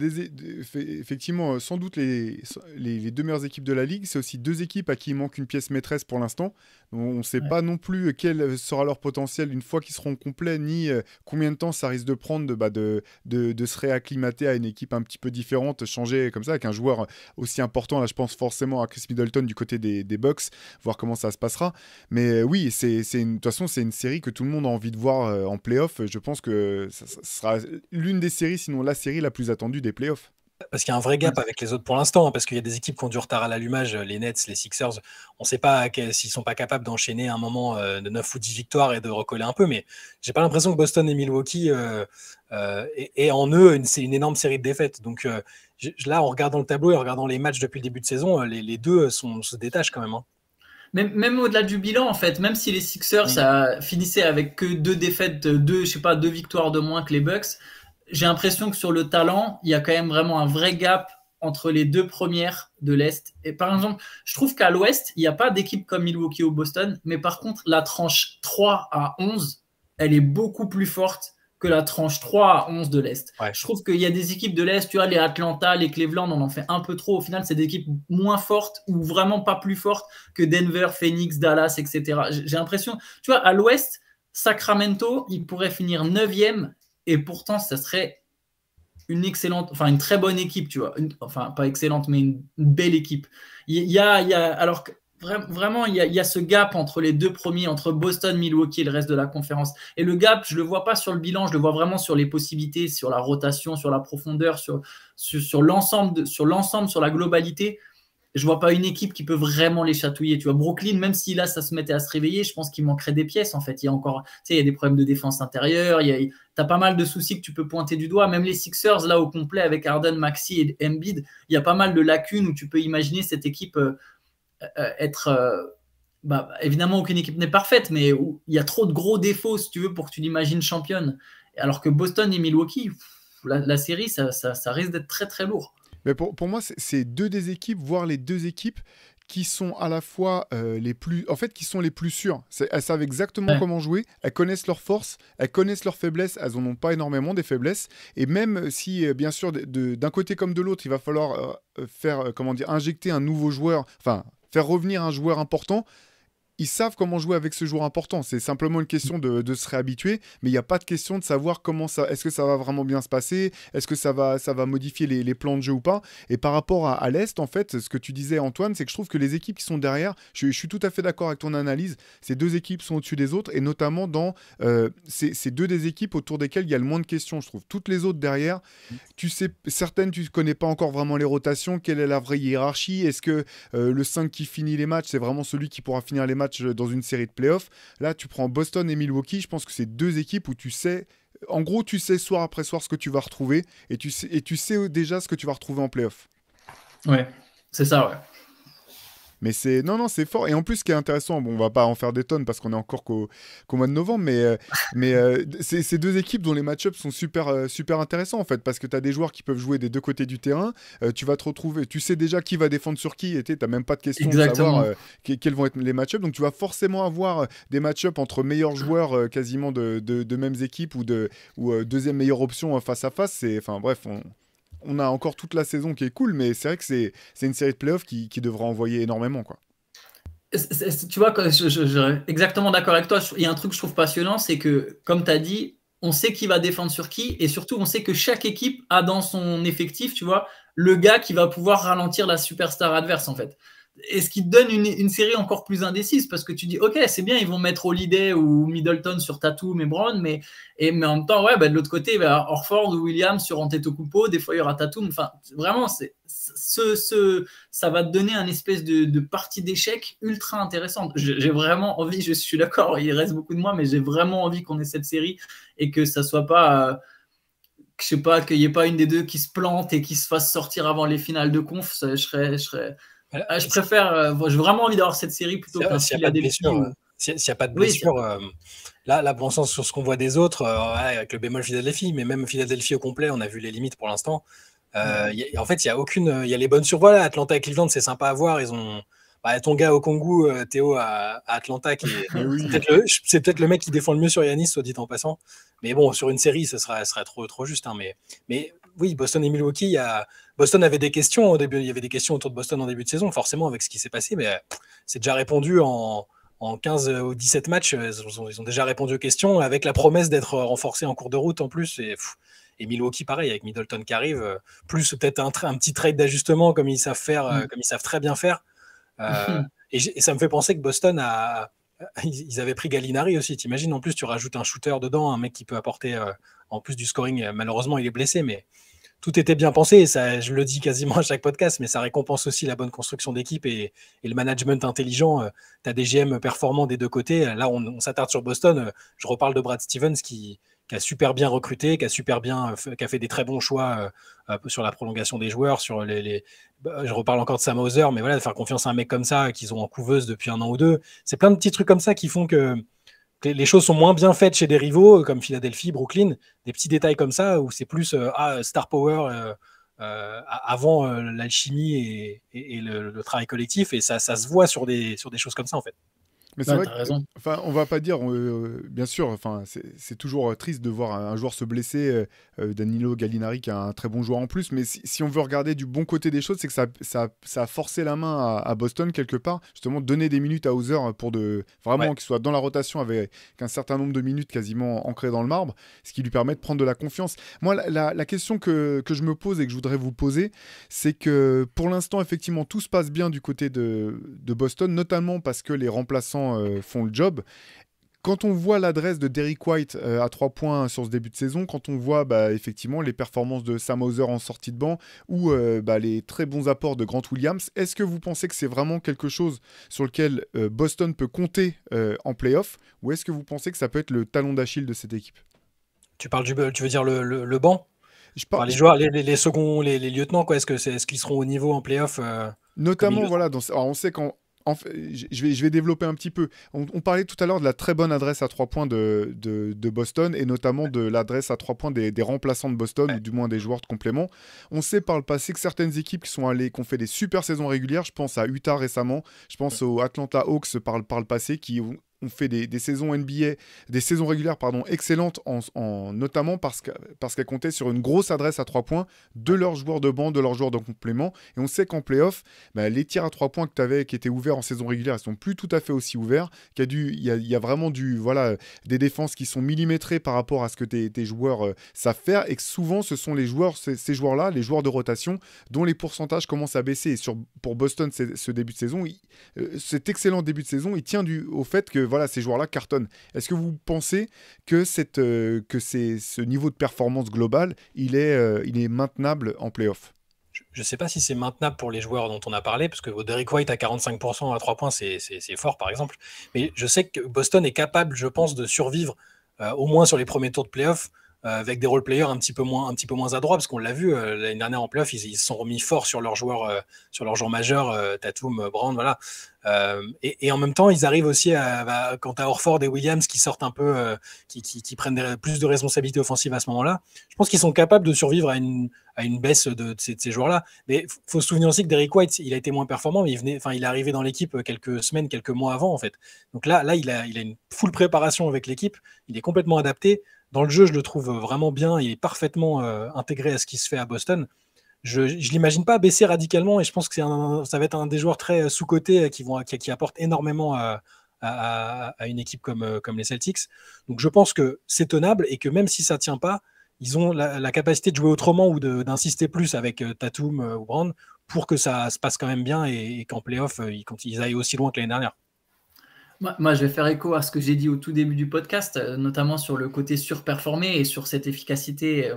S4: effectivement sans doute les deux meilleures équipes de la ligue. C'est aussi deux équipes à qui il manque une pièce maîtresse pour l'instant. On ne sait pas non plus quel sera leur potentiel une fois qu'ils seront complets, ni combien de temps ça risque de prendre de se réacclimater à une équipe un petit peu différente, changer comme ça, avec un joueur aussi important. Là, je pense forcément à Chris Middleton du côté des Bucks, voir comment ça se passera. Mais oui, de toute façon, c'est une série que tout le monde a envie de voir en play-off. Je pense que ça sera l'une des séries, sinon la série la plus attendue des playoffs.
S5: Parce qu'il y a un vrai gap avec les autres pour l'instant, parce qu'il y a des équipes qui ont du retard à l'allumage, les Nets, les Sixers, on ne sait pas s'ils ne sont pas capables d'enchaîner un moment de 9 ou 10 victoires et de recoller un peu, mais j'ai pas l'impression que Boston et Milwaukee aient en eux c'est une énorme série de défaites. Donc là, en regardant le tableau et en regardant les matchs depuis le début de saison, les deux se détachent quand même. Hein.
S6: Même au-delà du bilan, en fait, même si les Sixers finissaient avec que 2 défaites, 2 victoires de moins que les Bucks, j'ai l'impression que sur le talent, il y a quand même vraiment un vrai gap entre les deux premières de l'Est. Et par exemple, je trouve qu'à l'Ouest, il n'y a pas d'équipe comme Milwaukee ou Boston, mais par contre, la tranche 3 à 11, elle est beaucoup plus forte que la tranche 3 à 11 de l'Est. Ouais. Je trouve qu'il y a des équipes de l'Est, tu vois, les Atlanta, les Cleveland, on en fait un peu trop. Au final, c'est des équipes moins fortes ou vraiment pas plus fortes que Denver, Phoenix, Dallas, etc. J'ai l'impression, tu vois, à l'Ouest, Sacramento, il pourrait finir 9e et pourtant, ça serait une très bonne équipe, tu vois. Enfin, pas excellente, mais une belle équipe. Alors que vraiment, il y a ce gap entre les deux premiers, entre Boston, Milwaukee et le reste de la conférence. Et le gap, je ne le vois pas sur le bilan, je le vois vraiment sur les possibilités, sur la rotation, sur la profondeur, sur l'ensemble, sur la globalité. Je ne vois pas une équipe qui peut vraiment les chatouiller. Tu vois, Brooklyn, même si là, ça se mettait à se réveiller, je pense qu'il manquerait des pièces, en fait. Il y a encore, il y a des problèmes de défense intérieure, tu as pas mal de soucis que tu peux pointer du doigt. Même les Sixers, là, au complet, avec Harden, Maxey et Embiid, il y a pas mal de lacunes où tu peux imaginer cette équipe être... évidemment, aucune équipe n'est parfaite, mais où il y a trop de gros défauts, si tu veux, pour que tu l'imagines championne. Alors que Boston et Milwaukee, la série, ça risque d'être très, très lourd.
S4: Mais pour moi, c'est deux des équipes, voire les deux équipes qui sont à la fois qui sont les plus sûres. Elles savent exactement comment jouer, elles connaissent leurs forces, elles connaissent leurs faiblesses, elles n'en ont pas énormément des faiblesses, et même si, bien sûr, d'un côté comme de l'autre, il va falloir injecter un nouveau joueur, enfin, faire revenir un joueur important, ils savent comment jouer avec ce joueur important. C'est simplement une question de se réhabituer, mais il n'y a pas de question de savoir est-ce que ça va vraiment bien se passer, est-ce que ça va modifier les plans de jeu ou pas. Et par rapport à l'Est, en fait, ce que tu disais, Antoine, c'est que je trouve que les équipes qui sont derrière, je suis tout à fait d'accord avec ton analyse, ces deux équipes sont au-dessus des autres, et notamment dans ces deux des équipes autour desquelles il y a le moins de questions, je trouve. Toutes les autres derrière, certaines, tu ne connais pas encore vraiment les rotations, quelle est la vraie hiérarchie, est-ce que le 5 qui finit les matchs, c'est vraiment celui qui pourra finir les matchs dans une série de playoffs. Là, tu prends Boston et Milwaukee, je pense que c'est deux équipes où tu sais soir après soir ce que tu vas retrouver, et tu sais déjà ce que tu vas retrouver en playoffs. Ouais,
S6: c'est ça, ouais.
S4: Mais c'est fort. Et en plus, ce qui est intéressant, bon, on va pas en faire des tonnes parce qu'on est encore qu'au mois de novembre, mais c'est deux équipes dont les match-ups sont super intéressants en fait, parce que tu as des joueurs qui peuvent jouer des deux côtés du terrain. Tu vas te retrouver, tu sais déjà qui va défendre sur qui, et tu n'as même pas de question de savoir quels vont être les match-ups. Donc tu vas forcément avoir des match-ups entre meilleurs joueurs quasiment de mêmes équipes ou deuxième meilleure option face à face. Enfin bref, on a encore toute la saison qui est cool, mais c'est vrai que c'est une série de playoffs qui devra envoyer énormément, quoi.
S6: Tu vois, exactement d'accord avec toi. Il y a un truc que je trouve passionnant, c'est que, comme tu as dit, on sait qui va défendre sur qui, et surtout, on sait que chaque équipe a dans son effectif, tu vois, le gars qui va pouvoir ralentir la superstar adverse, en fait. Et ce qui te donne une série encore plus indécise, parce que tu dis, ok, c'est bien, ils vont mettre Holiday ou Middleton sur Tatum et Brown, mais en même temps, de l'autre côté, il va y avoir Horford ou Williams sur Antetokounmpo, des fois il y aura Tatum. Enfin, vraiment, ça va te donner un espèce de partie d'échecs ultra intéressante. J'ai vraiment envie, je suis d'accord, il reste beaucoup de mois, mais j'ai vraiment envie qu'on ait cette série et que ça soit pas... je sais pas, qu'il n'y ait pas une des deux qui se plante et qui se fasse sortir avant les finales de conf. Je préfère, j'ai vraiment envie d'avoir cette série plutôt qu'un Philadelphie.
S5: S'il n'y a pas de blessure, là, bon sens sur ce qu'on voit des autres, avec le bémol Philadelphie, mais même Philadelphie au complet, on a vu les limites pour l'instant. En fait, il y a les bonnes survoies. Atlanta et Cleveland, c'est sympa à voir. Ils ont ton gars Okongwu, Théo à Atlanta, c'est peut-être le mec qui défend le mieux sur Giannis, soit dit en passant. Mais bon, sur une série, ça serait trop juste. Hein, mais oui, Boston et Milwaukee, Boston avait des questions au début. Il y avait des questions autour de Boston en début de saison, forcément, avec ce qui s'est passé. Mais c'est déjà répondu en 15 ou 17 matchs. Ils ont déjà répondu aux questions avec la promesse d'être renforcés en cours de route en plus. Et Milwaukee, pareil, avec Middleton qui arrive, plus peut-être un petit trade d'ajustement comme ils savent faire, comme ils savent très bien faire. Et ça me fait penser que Boston ils avaient pris Gallinari aussi. T'imagines, en plus, tu rajoutes un shooter dedans, un mec qui peut apporter en plus du scoring. Malheureusement, il est blessé, mais tout était bien pensé. Et ça, je le dis quasiment à chaque podcast, mais ça récompense aussi la bonne construction d'équipe et le management intelligent. Tu as des GM performants des deux côtés. Là, on s'attarde sur Boston. Je reparle de Brad Stevens qui a super bien recruté, qui a fait des très bons choix sur la prolongation des joueurs, sur je reparle encore de Sam Hauser, mais voilà, de faire confiance à un mec comme ça qu'ils ont en couveuse depuis 1 an ou 2, c'est plein de petits trucs comme ça qui font que les choses sont moins bien faites chez des rivaux comme Philadelphie, Brooklyn, des petits détails comme ça où c'est plus star power avant l'alchimie et le travail collectif, et ça se voit sur des choses comme ça en fait.
S4: Mais c'est vrai on va pas dire, bien sûr, c'est toujours triste de voir un joueur se blesser, Danilo Gallinari qui est un très bon joueur en plus, mais si on veut regarder du bon côté des choses, c'est que ça a forcé la main à Boston quelque part, justement donner des minutes à Hauser pour qu'il soit dans la rotation avec un certain nombre de minutes quasiment ancrées dans le marbre, ce qui lui permet de prendre de la confiance. Moi, la question que je me pose et que je voudrais vous poser, c'est que pour l'instant, effectivement, tout se passe bien du côté de Boston, notamment parce que les remplaçants font le job. Quand on voit l'adresse de Derrick White à 3 points sur ce début de saison, quand on voit effectivement les performances de Sam Hauser en sortie de banc ou les très bons apports de Grant Williams, est-ce que vous pensez que c'est vraiment quelque chose sur lequel Boston peut compter en play-off, ou est-ce que vous pensez que ça peut être le talon d'Achille de cette équipe?
S5: Tu veux dire le banc? Les joueurs, les seconds, les lieutenants, quoi. Est-ce qu'ils seront au niveau en play-off
S4: Notamment, voilà. Alors on sait qu'en je vais développer un petit peu. On parlait tout à l'heure de la très bonne adresse à 3 points de Boston et notamment de l'adresse à 3 points des remplaçants de Boston, ou du moins des joueurs de complément. On sait par le passé que certaines équipes qui ont fait des super saisons régulières, je pense à Utah récemment, je pense aux Atlanta Hawks par le passé, qui ont fait des saisons NBA, des saisons régulières excellentes, notamment parce qu'elles comptaient sur une grosse adresse à 3 points de leurs joueurs de banc, de leurs joueurs de complément. Et on sait qu'en playoff, les tirs à 3 points que tu avais, qui étaient ouverts en saison régulière, ils sont plus tout à fait aussi ouverts. Il y a vraiment des défenses qui sont millimétrées par rapport à ce que tes joueurs savent faire, et que souvent ce sont ces joueurs-là, les joueurs de rotation, dont les pourcentages commencent à baisser. Et pour Boston, ce début de saison, cet excellent début de saison, il tient au fait que ces joueurs-là cartonnent. Est-ce que vous pensez que ce niveau de performance globale, il est maintenable en play-off?
S5: Je ne sais pas si c'est maintenable pour les joueurs dont on a parlé, parce que Derrick White à 45% à 3 points, c'est fort, par exemple. Mais je sais que Boston est capable, je pense, de survivre au moins sur les premiers tours de play-off, avec des role-players un petit peu moins adroits, parce qu'on l'a vu l'année dernière en play-off, ils se sont remis forts sur leurs joueurs majeurs, Tatum, Brown, voilà. Et en même temps, ils arrivent aussi quant à Horford et Williams qui sortent un peu, qui prennent plus de responsabilités offensives à ce moment-là. Je pense qu'ils sont capables de survivre à une baisse de ces joueurs-là. Mais faut se souvenir aussi que Derrick White, il a été moins performant, mais il est arrivé dans l'équipe quelques semaines, quelques mois avant, en fait. Donc là, il a une full préparation avec l'équipe. Il est complètement adapté. Dans le jeu, je le trouve vraiment bien. Il est parfaitement intégré à ce qui se fait à Boston. Je ne l'imagine pas baisser radicalement, et je pense que ça va être un des joueurs très sous-cotés qui apporte énormément à une équipe comme les Celtics. Donc je pense que c'est tenable, et que même si ça ne tient pas, ils ont la capacité de jouer autrement ou d'insister plus avec Tatum ou Brown pour que ça se passe quand même bien, et qu'en play-off, ils aillent aussi loin que l'année dernière.
S6: Moi, je vais faire écho à ce que j'ai dit au tout début du podcast, notamment sur le côté surperformé et sur cette efficacité.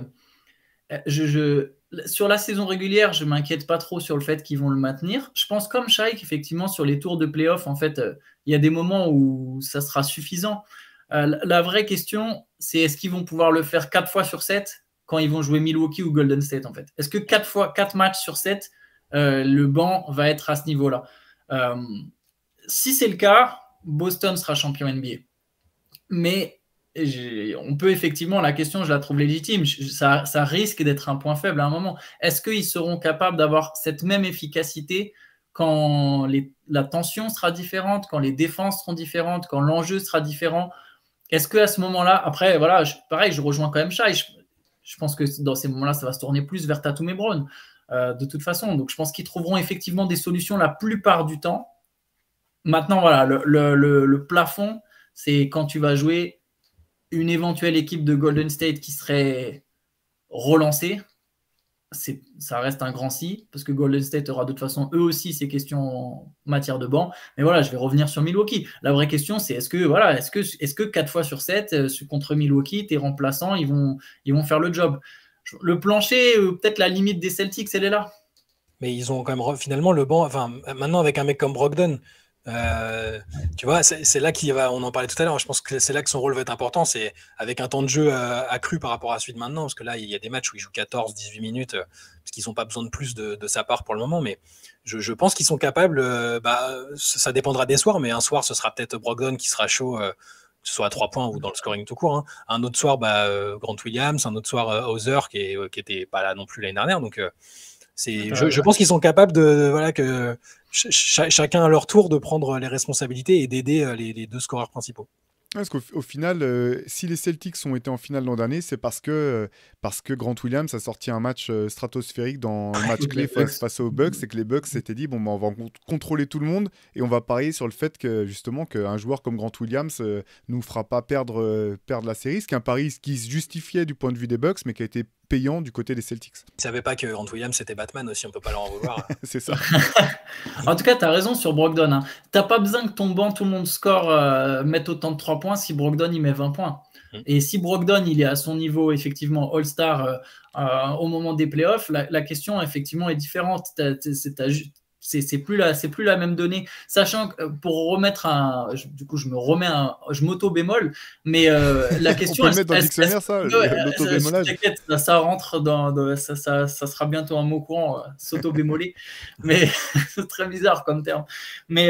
S6: Sur la saison régulière, je ne m'inquiète pas trop sur le fait qu'ils vont le maintenir. Je pense comme Shai qu'effectivement, sur les tours de play-off, en fait, il y a des moments où ça sera suffisant. La vraie question, c'est est-ce qu'ils vont pouvoir le faire 4 fois sur 7 quand ils vont jouer Milwaukee ou Golden State, en fait. Est-ce que 4 matchs sur 7, le banc va être à ce niveau-là? Si c'est le cas, Boston sera champion NBA. Mais on peut effectivement, la question, je la trouve légitime. Ça risque d'être un point faible à un moment. Est-ce qu'ils seront capables d'avoir cette même efficacité quand la tension sera différente, quand les défenses seront différentes, quand l'enjeu sera différent? Est-ce qu'à ce moment-là, après, voilà, pareil, je rejoins quand même Shai. Je pense que dans ces moments-là, ça va se tourner plus vers Tatum et Brown, de toute façon. Donc, je pense qu'ils trouveront effectivement des solutions la plupart du temps. Maintenant, voilà, le plafond, c'est quand tu vas jouer une éventuelle équipe de Golden State qui serait relancée. Ça reste un grand si, parce que Golden State aura de toute façon eux aussi ces questions en matière de banc. Mais voilà, je vais revenir sur Milwaukee. La vraie question, c'est est-ce que 4 fois sur 7 contre Milwaukee, tes remplaçants, ils vont faire le job? Le plancher, peut-être la limite des Celtics, elle est là.
S5: Mais ils ont quand même finalement le banc, maintenant avec un mec comme Brogdon, tu vois, c'est là on en parlait tout à l'heure, je pense que c'est là que son rôle va être important, c'est avec un temps de jeu accru par rapport à celui de maintenant, parce que là il y a des matchs où il joue 14-18 minutes, parce qu'ils n'ont pas besoin de plus de sa part pour le moment, mais je pense qu'ils sont capables, ça dépendra des soirs, mais un soir ce sera peut-être Brogdon qui sera chaud, que ce soit à 3 points ou dans le scoring tout court, hein. Un autre soir Grant Williams, un autre soir Hauser qui était pas là non plus l'année dernière, donc je pense qu'ils sont capables que chacun à leur tour de prendre les responsabilités et d'aider les deux scoreurs principaux.
S4: Parce qu'au final, si les Celtics ont été en finale l'an dernier, c'est parce que Grant Williams a sorti un match stratosphérique dans le match clé face aux Bucks, et que les Bucks s'étaient dit on va contrôler tout le monde et on va parier sur le fait que justement qu'un joueur comme Grant Williams nous fera pas perdre la série, ce qui est un pari qui se justifiait du point de vue des Bucks, mais qui a été payant du côté des Celtics.
S5: Ils ne savaient pas que Grant Williams c'était Batman aussi, on peut pas leur en vouloir.
S4: C'est ça.
S6: En tout cas, tu as raison sur Brogdon, hein. Tu n'as pas besoin que ton banc, tout le monde score, mette autant de 3 points si Brogdon il met 20 points. Et si Brogdon il est à son niveau effectivement All-Star au moment des playoffs, la question effectivement est différente. c'est plus la même donnée. Sachant que pour remettre du coup, je m'auto-bémol, mais la question.
S4: On peut le mettre dans le dictionnaire, ça, l'auto-bémolage.
S6: T'inquiète, ça rentre ça sera bientôt un mot courant, s'auto-bémoler, mais c'est très bizarre comme terme. Mais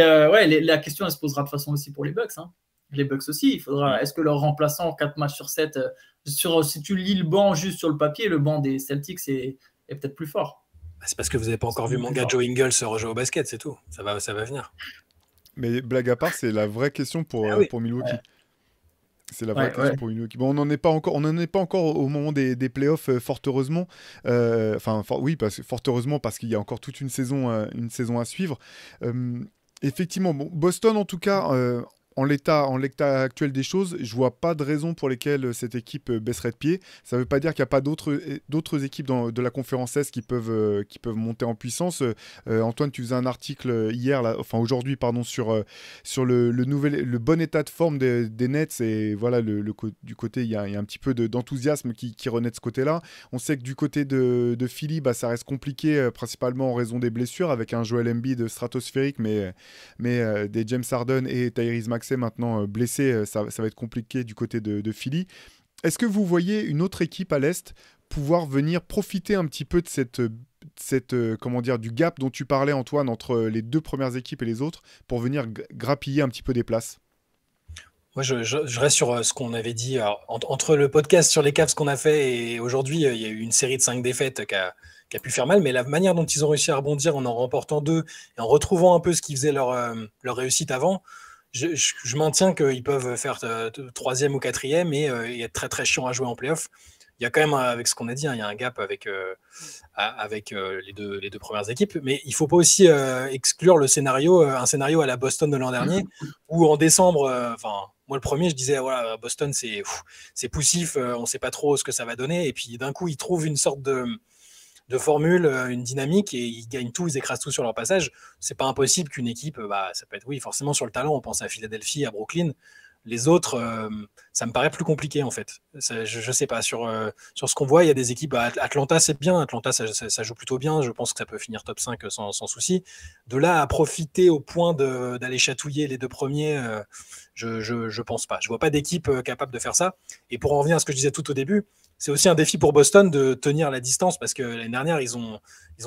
S6: la question, elle se posera de toute façon aussi pour les Bucks. Hein. Les Bucks aussi, il faudra. Est-ce que leur remplaçant 4 matchs sur 7, si tu lis le banc juste sur le papier, le banc des Celtics est peut-être plus fort.
S5: C'est parce que vous n'avez pas encore vu mon gars Joe Ingles se rejouer au basket, c'est tout. Ça va venir.
S4: Mais blague à part, c'est la vraie question pour Milwaukee. Ouais. C'est la vraie question pour Milwaukee. Bon, on n'en est pas encore au moment des playoffs, fort heureusement. Fort heureusement parce qu'il y a encore toute une saison à suivre. Effectivement, bon, Boston en tout cas. En l'état actuel des choses, je vois pas de raison pour lesquelles cette équipe baisserait de pied. Ça ne veut pas dire qu'il n'y a pas d'autres équipes de la conférence Est qui peuvent monter en puissance. Antoine, tu faisais un article aujourd'hui, sur le bon état de forme des Nets, et voilà, du côté, il y a un petit peu d'enthousiasme qui renaît de ce côté-là. On sait que du côté de Philly, ça reste compliqué, principalement en raison des blessures, avec un Joel Embiid stratosphérique, mais des James Harden et Tyrese Maxey maintenant blessés, ça va être compliqué du côté de Philly. Est-ce que vous voyez une autre équipe à l'Est pouvoir venir profiter un petit peu de du gap dont tu parlais, Antoine, entre les 2 premières équipes et les autres, pour venir grappiller un petit peu des places?
S5: Moi, je reste sur ce qu'on avait dit. Alors, entre le podcast sur les Cavs qu'on a fait et aujourd'hui, il y a eu une série de 5 défaites qui a pu faire mal, mais la manière dont ils ont réussi à rebondir en remportant 2 et en retrouvant un peu ce qui faisait leur réussite avant, je maintiens qu'ils peuvent faire 3e ou 4e et être très très chiant à jouer en play-off. Il y a quand même, avec ce qu'on a dit, il y a un gap avec les deux premières équipes, mais il ne faut pas aussi exclure un scénario à la Boston de l'an dernier, où en décembre, moi le premier, je disais, voilà, Boston c'est poussif, on ne sait pas trop ce que ça va donner, et puis d'un coup, ils trouvent une sorte de formule, une dynamique, et ils gagnent tout, ils écrasent tout sur leur passage. C'est pas impossible qu'une équipe, ça peut être, oui, forcément sur le talent, on pense à Philadelphie, à Brooklyn. Les autres, ça me paraît plus compliqué en fait. Je sais pas, sur ce qu'on voit, il y a des équipes. Atlanta, c'est bien. Atlanta, ça joue plutôt bien. Je pense que ça peut finir top 5 sans souci. De là à profiter au point d'aller chatouiller les 2 premiers, je pense pas. Je vois pas d'équipe capable de faire ça. Et pour en revenir à ce que je disais tout au début, c'est aussi un défi pour Boston de tenir la distance, parce que l'année dernière, ils ont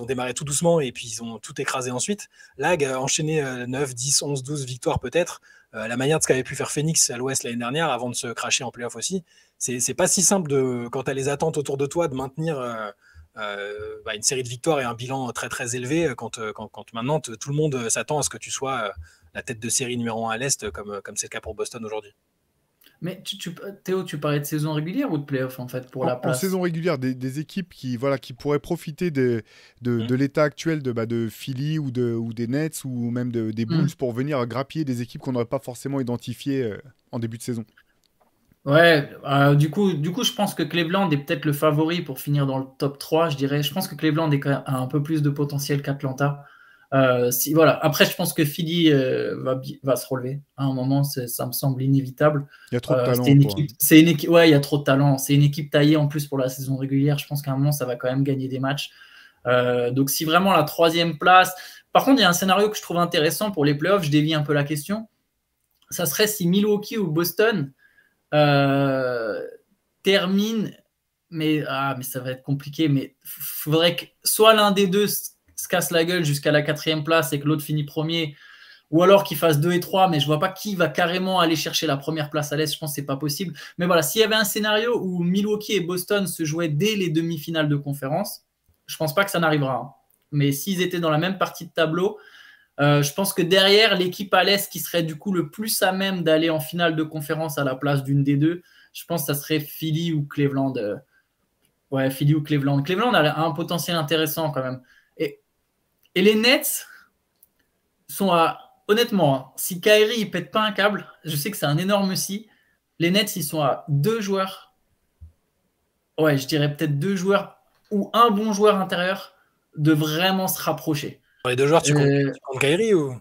S5: démarré tout doucement et puis ils ont tout écrasé ensuite. Là, enchaîner 9, 10, 11, 12 victoires peut-être, la manière de ce qu'avait pu faire Phoenix à l'Ouest l'année dernière avant de se cracher en play-off aussi, c'est pas si simple quand tu as les attentes autour de toi de maintenir une série de victoires et un bilan très très élevé quand maintenant tout le monde s'attend à ce que tu sois la tête de série numéro 1 à l'Est comme c'est le cas pour Boston aujourd'hui.
S6: Mais Théo, tu parlais de saison régulière ou de play-off en fait pour la place?
S4: En saison régulière, des équipes qui pourraient profiter de l'état actuel de Philly ou des Nets ou même des Bulls pour venir grappiller des équipes qu'on n'aurait pas forcément identifiées en début de saison.
S6: Ouais, du coup, je pense que Cleveland est peut-être le favori pour finir dans le top 3, je dirais. Je pense que Cleveland a un peu plus de potentiel qu'Atlanta. Voilà. Après, je pense que Philly va se relever. À un moment, ça me semble inévitable.
S4: Il y a trop de talent.
S6: Ouais, il y a trop de talent. C'est une équipe taillée en plus pour la saison régulière. Je pense qu'à un moment, ça va quand même gagner des matchs. Donc, si vraiment la 3e place. Par contre, il y a un scénario que je trouve intéressant pour les playoffs. Je dévie un peu la question. Ça serait si Milwaukee ou Boston termine. Mais ça va être compliqué. Mais il faudrait que soit l'un des deux se casse la gueule jusqu'à la 4e place et que l'autre finit premier, ou alors qu'il fasse 2 et 3, mais je vois pas qui va carrément aller chercher la première place à l'Est. Je pense que c'est pas possible. Mais voilà, s'il y avait un scénario où Milwaukee et Boston se jouaient dès les demi-finales de conférence, je pense pas que ça n'arrivera. Hein. Mais s'ils étaient dans la même partie de tableau, je pense que derrière, l'équipe à l'Est qui serait du coup le plus à même d'aller en finale de conférence à la place d'une des deux, je pense que ça serait Philly ou Cleveland. Philly ou Cleveland. Cleveland a un potentiel intéressant quand même. Et les Nets sont honnêtement, si Kyrie ne pète pas un câble, je sais que c'est un énorme si, les Nets, ils sont à 2 joueurs. Ouais, je dirais peut-être 2 joueurs ou un bon joueur intérieur de vraiment se rapprocher.
S5: Les 2 joueurs, tu comptes Kyrie ou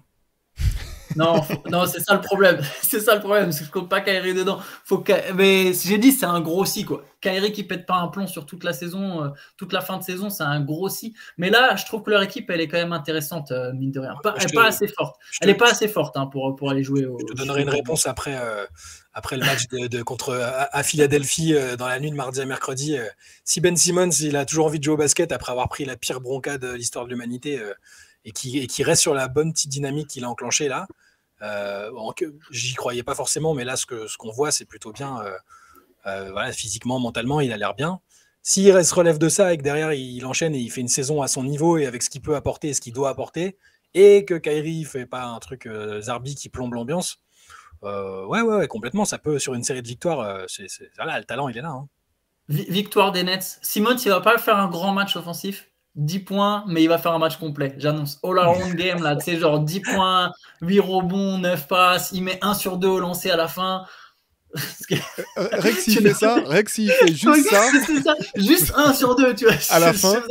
S6: Non, non, c'est ça le problème. C'est ça le problème, c'est que je compte pas Kyrie dedans. Mais j'ai dit, c'est un gros si, quoi. Kyrie qui pète pas un plomb sur toute la saison, toute la fin de saison, c'est un gros si. Mais là, je trouve que leur équipe, elle est quand même intéressante, mine de rien. Elle n'est pas assez forte. Elle n'est pas assez forte pour aller jouer au.
S5: Je te donnerai une réponse après le match à Philadelphie dans la nuit de mardi à mercredi. Si Ben Simmons, il a toujours envie de jouer au basket après avoir pris la pire bronca de l'histoire de l'humanité et qui reste sur la bonne petite dynamique qu'il a enclenchée là, j'y croyais pas forcément, mais là, ce qu'on voit, c'est plutôt bien. Voilà, physiquement, mentalement, il a l'air bien. S'il se relève de ça et que derrière, il enchaîne et il fait une saison à son niveau et avec ce qu'il peut apporter et ce qu'il doit apporter, et que Kyrie fait pas un truc Zarbi qui plombe l'ambiance, ouais, complètement. Ça peut, sur une série de victoires, voilà, le talent, il est là. Hein.
S6: Victoire des Nets. Simmons, il va pas faire un grand match offensif. 10 points, mais il va faire un match complet. J'annonce. All-around game, là, tu sais, genre 10 points, 8 rebonds, 9 passes. Il met 1 sur 2 au lancer à la fin.
S4: Rex, il fait ça. Rex, il fait juste ça.
S6: C'est ça. Juste 1 sur 2, tu vois.
S4: À la fin.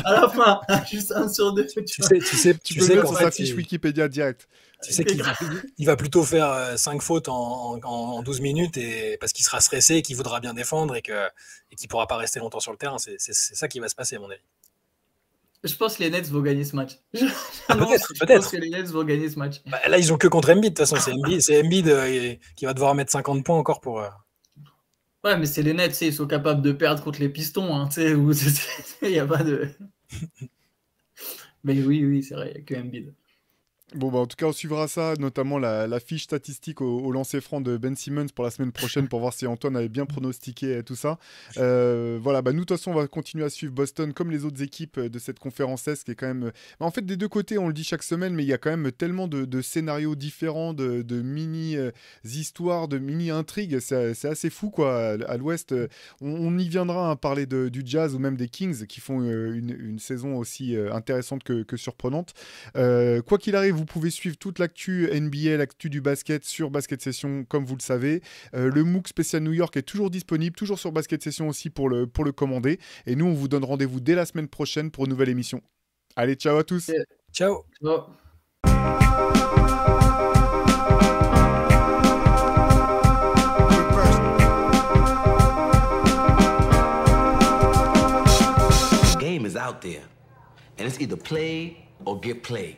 S6: À la fin. Juste 1 sur 2.
S5: Tu peux
S4: mettre sur sa fiche Wikipédia direct.
S5: Tu sais qu'il va plutôt faire 5 fautes en 12 minutes parce qu'il sera stressé, qu'il voudra bien défendre et qu'il ne pourra pas rester longtemps sur le terrain. C'est ça qui va se passer, à mon avis.
S6: Je pense que les Nets vont gagner ce match.
S5: Peut-être.
S6: Je pense que les Nets vont gagner ce match.
S5: Bah, là, ils ont que contre Embiid. De toute façon, c'est Embiid qui va devoir mettre 50 points encore pour.
S6: Ouais, mais c'est les Nets, ils sont capables de perdre contre les Pistons. Hein, il n'y a pas de. Mais oui, c'est vrai, il n'y a que Embiid.
S4: Bon, bah, en tout cas, on suivra ça, notamment la fiche statistique au lancer franc de Ben Simmons pour la semaine prochaine pour voir si Antoine avait bien pronostiqué tout ça. Voilà, bah, nous, de toute façon, on va continuer à suivre Boston comme les autres équipes de cette conférence Est qui est quand même. En fait, des deux côtés, on le dit chaque semaine, mais il y a quand même tellement de scénarios différents, de mini-histoires, de mini-intrigues. C'est assez fou, quoi. À l'Ouest, on y viendra à parler du Jazz ou même des Kings qui font une saison aussi intéressante que surprenante. Quoi qu'il arrive, vous pouvez suivre toute l'actu NBA, l'actu du basket sur Basket Session, comme vous le savez. Le MOOC spécial New York est toujours disponible, toujours sur Basket Session aussi pour le commander. Et nous, on vous donne rendez-vous dès la semaine prochaine pour une nouvelle émission. Allez, ciao à tous.
S5: Ciao.
S7: The game is out there, and it's either play or get played.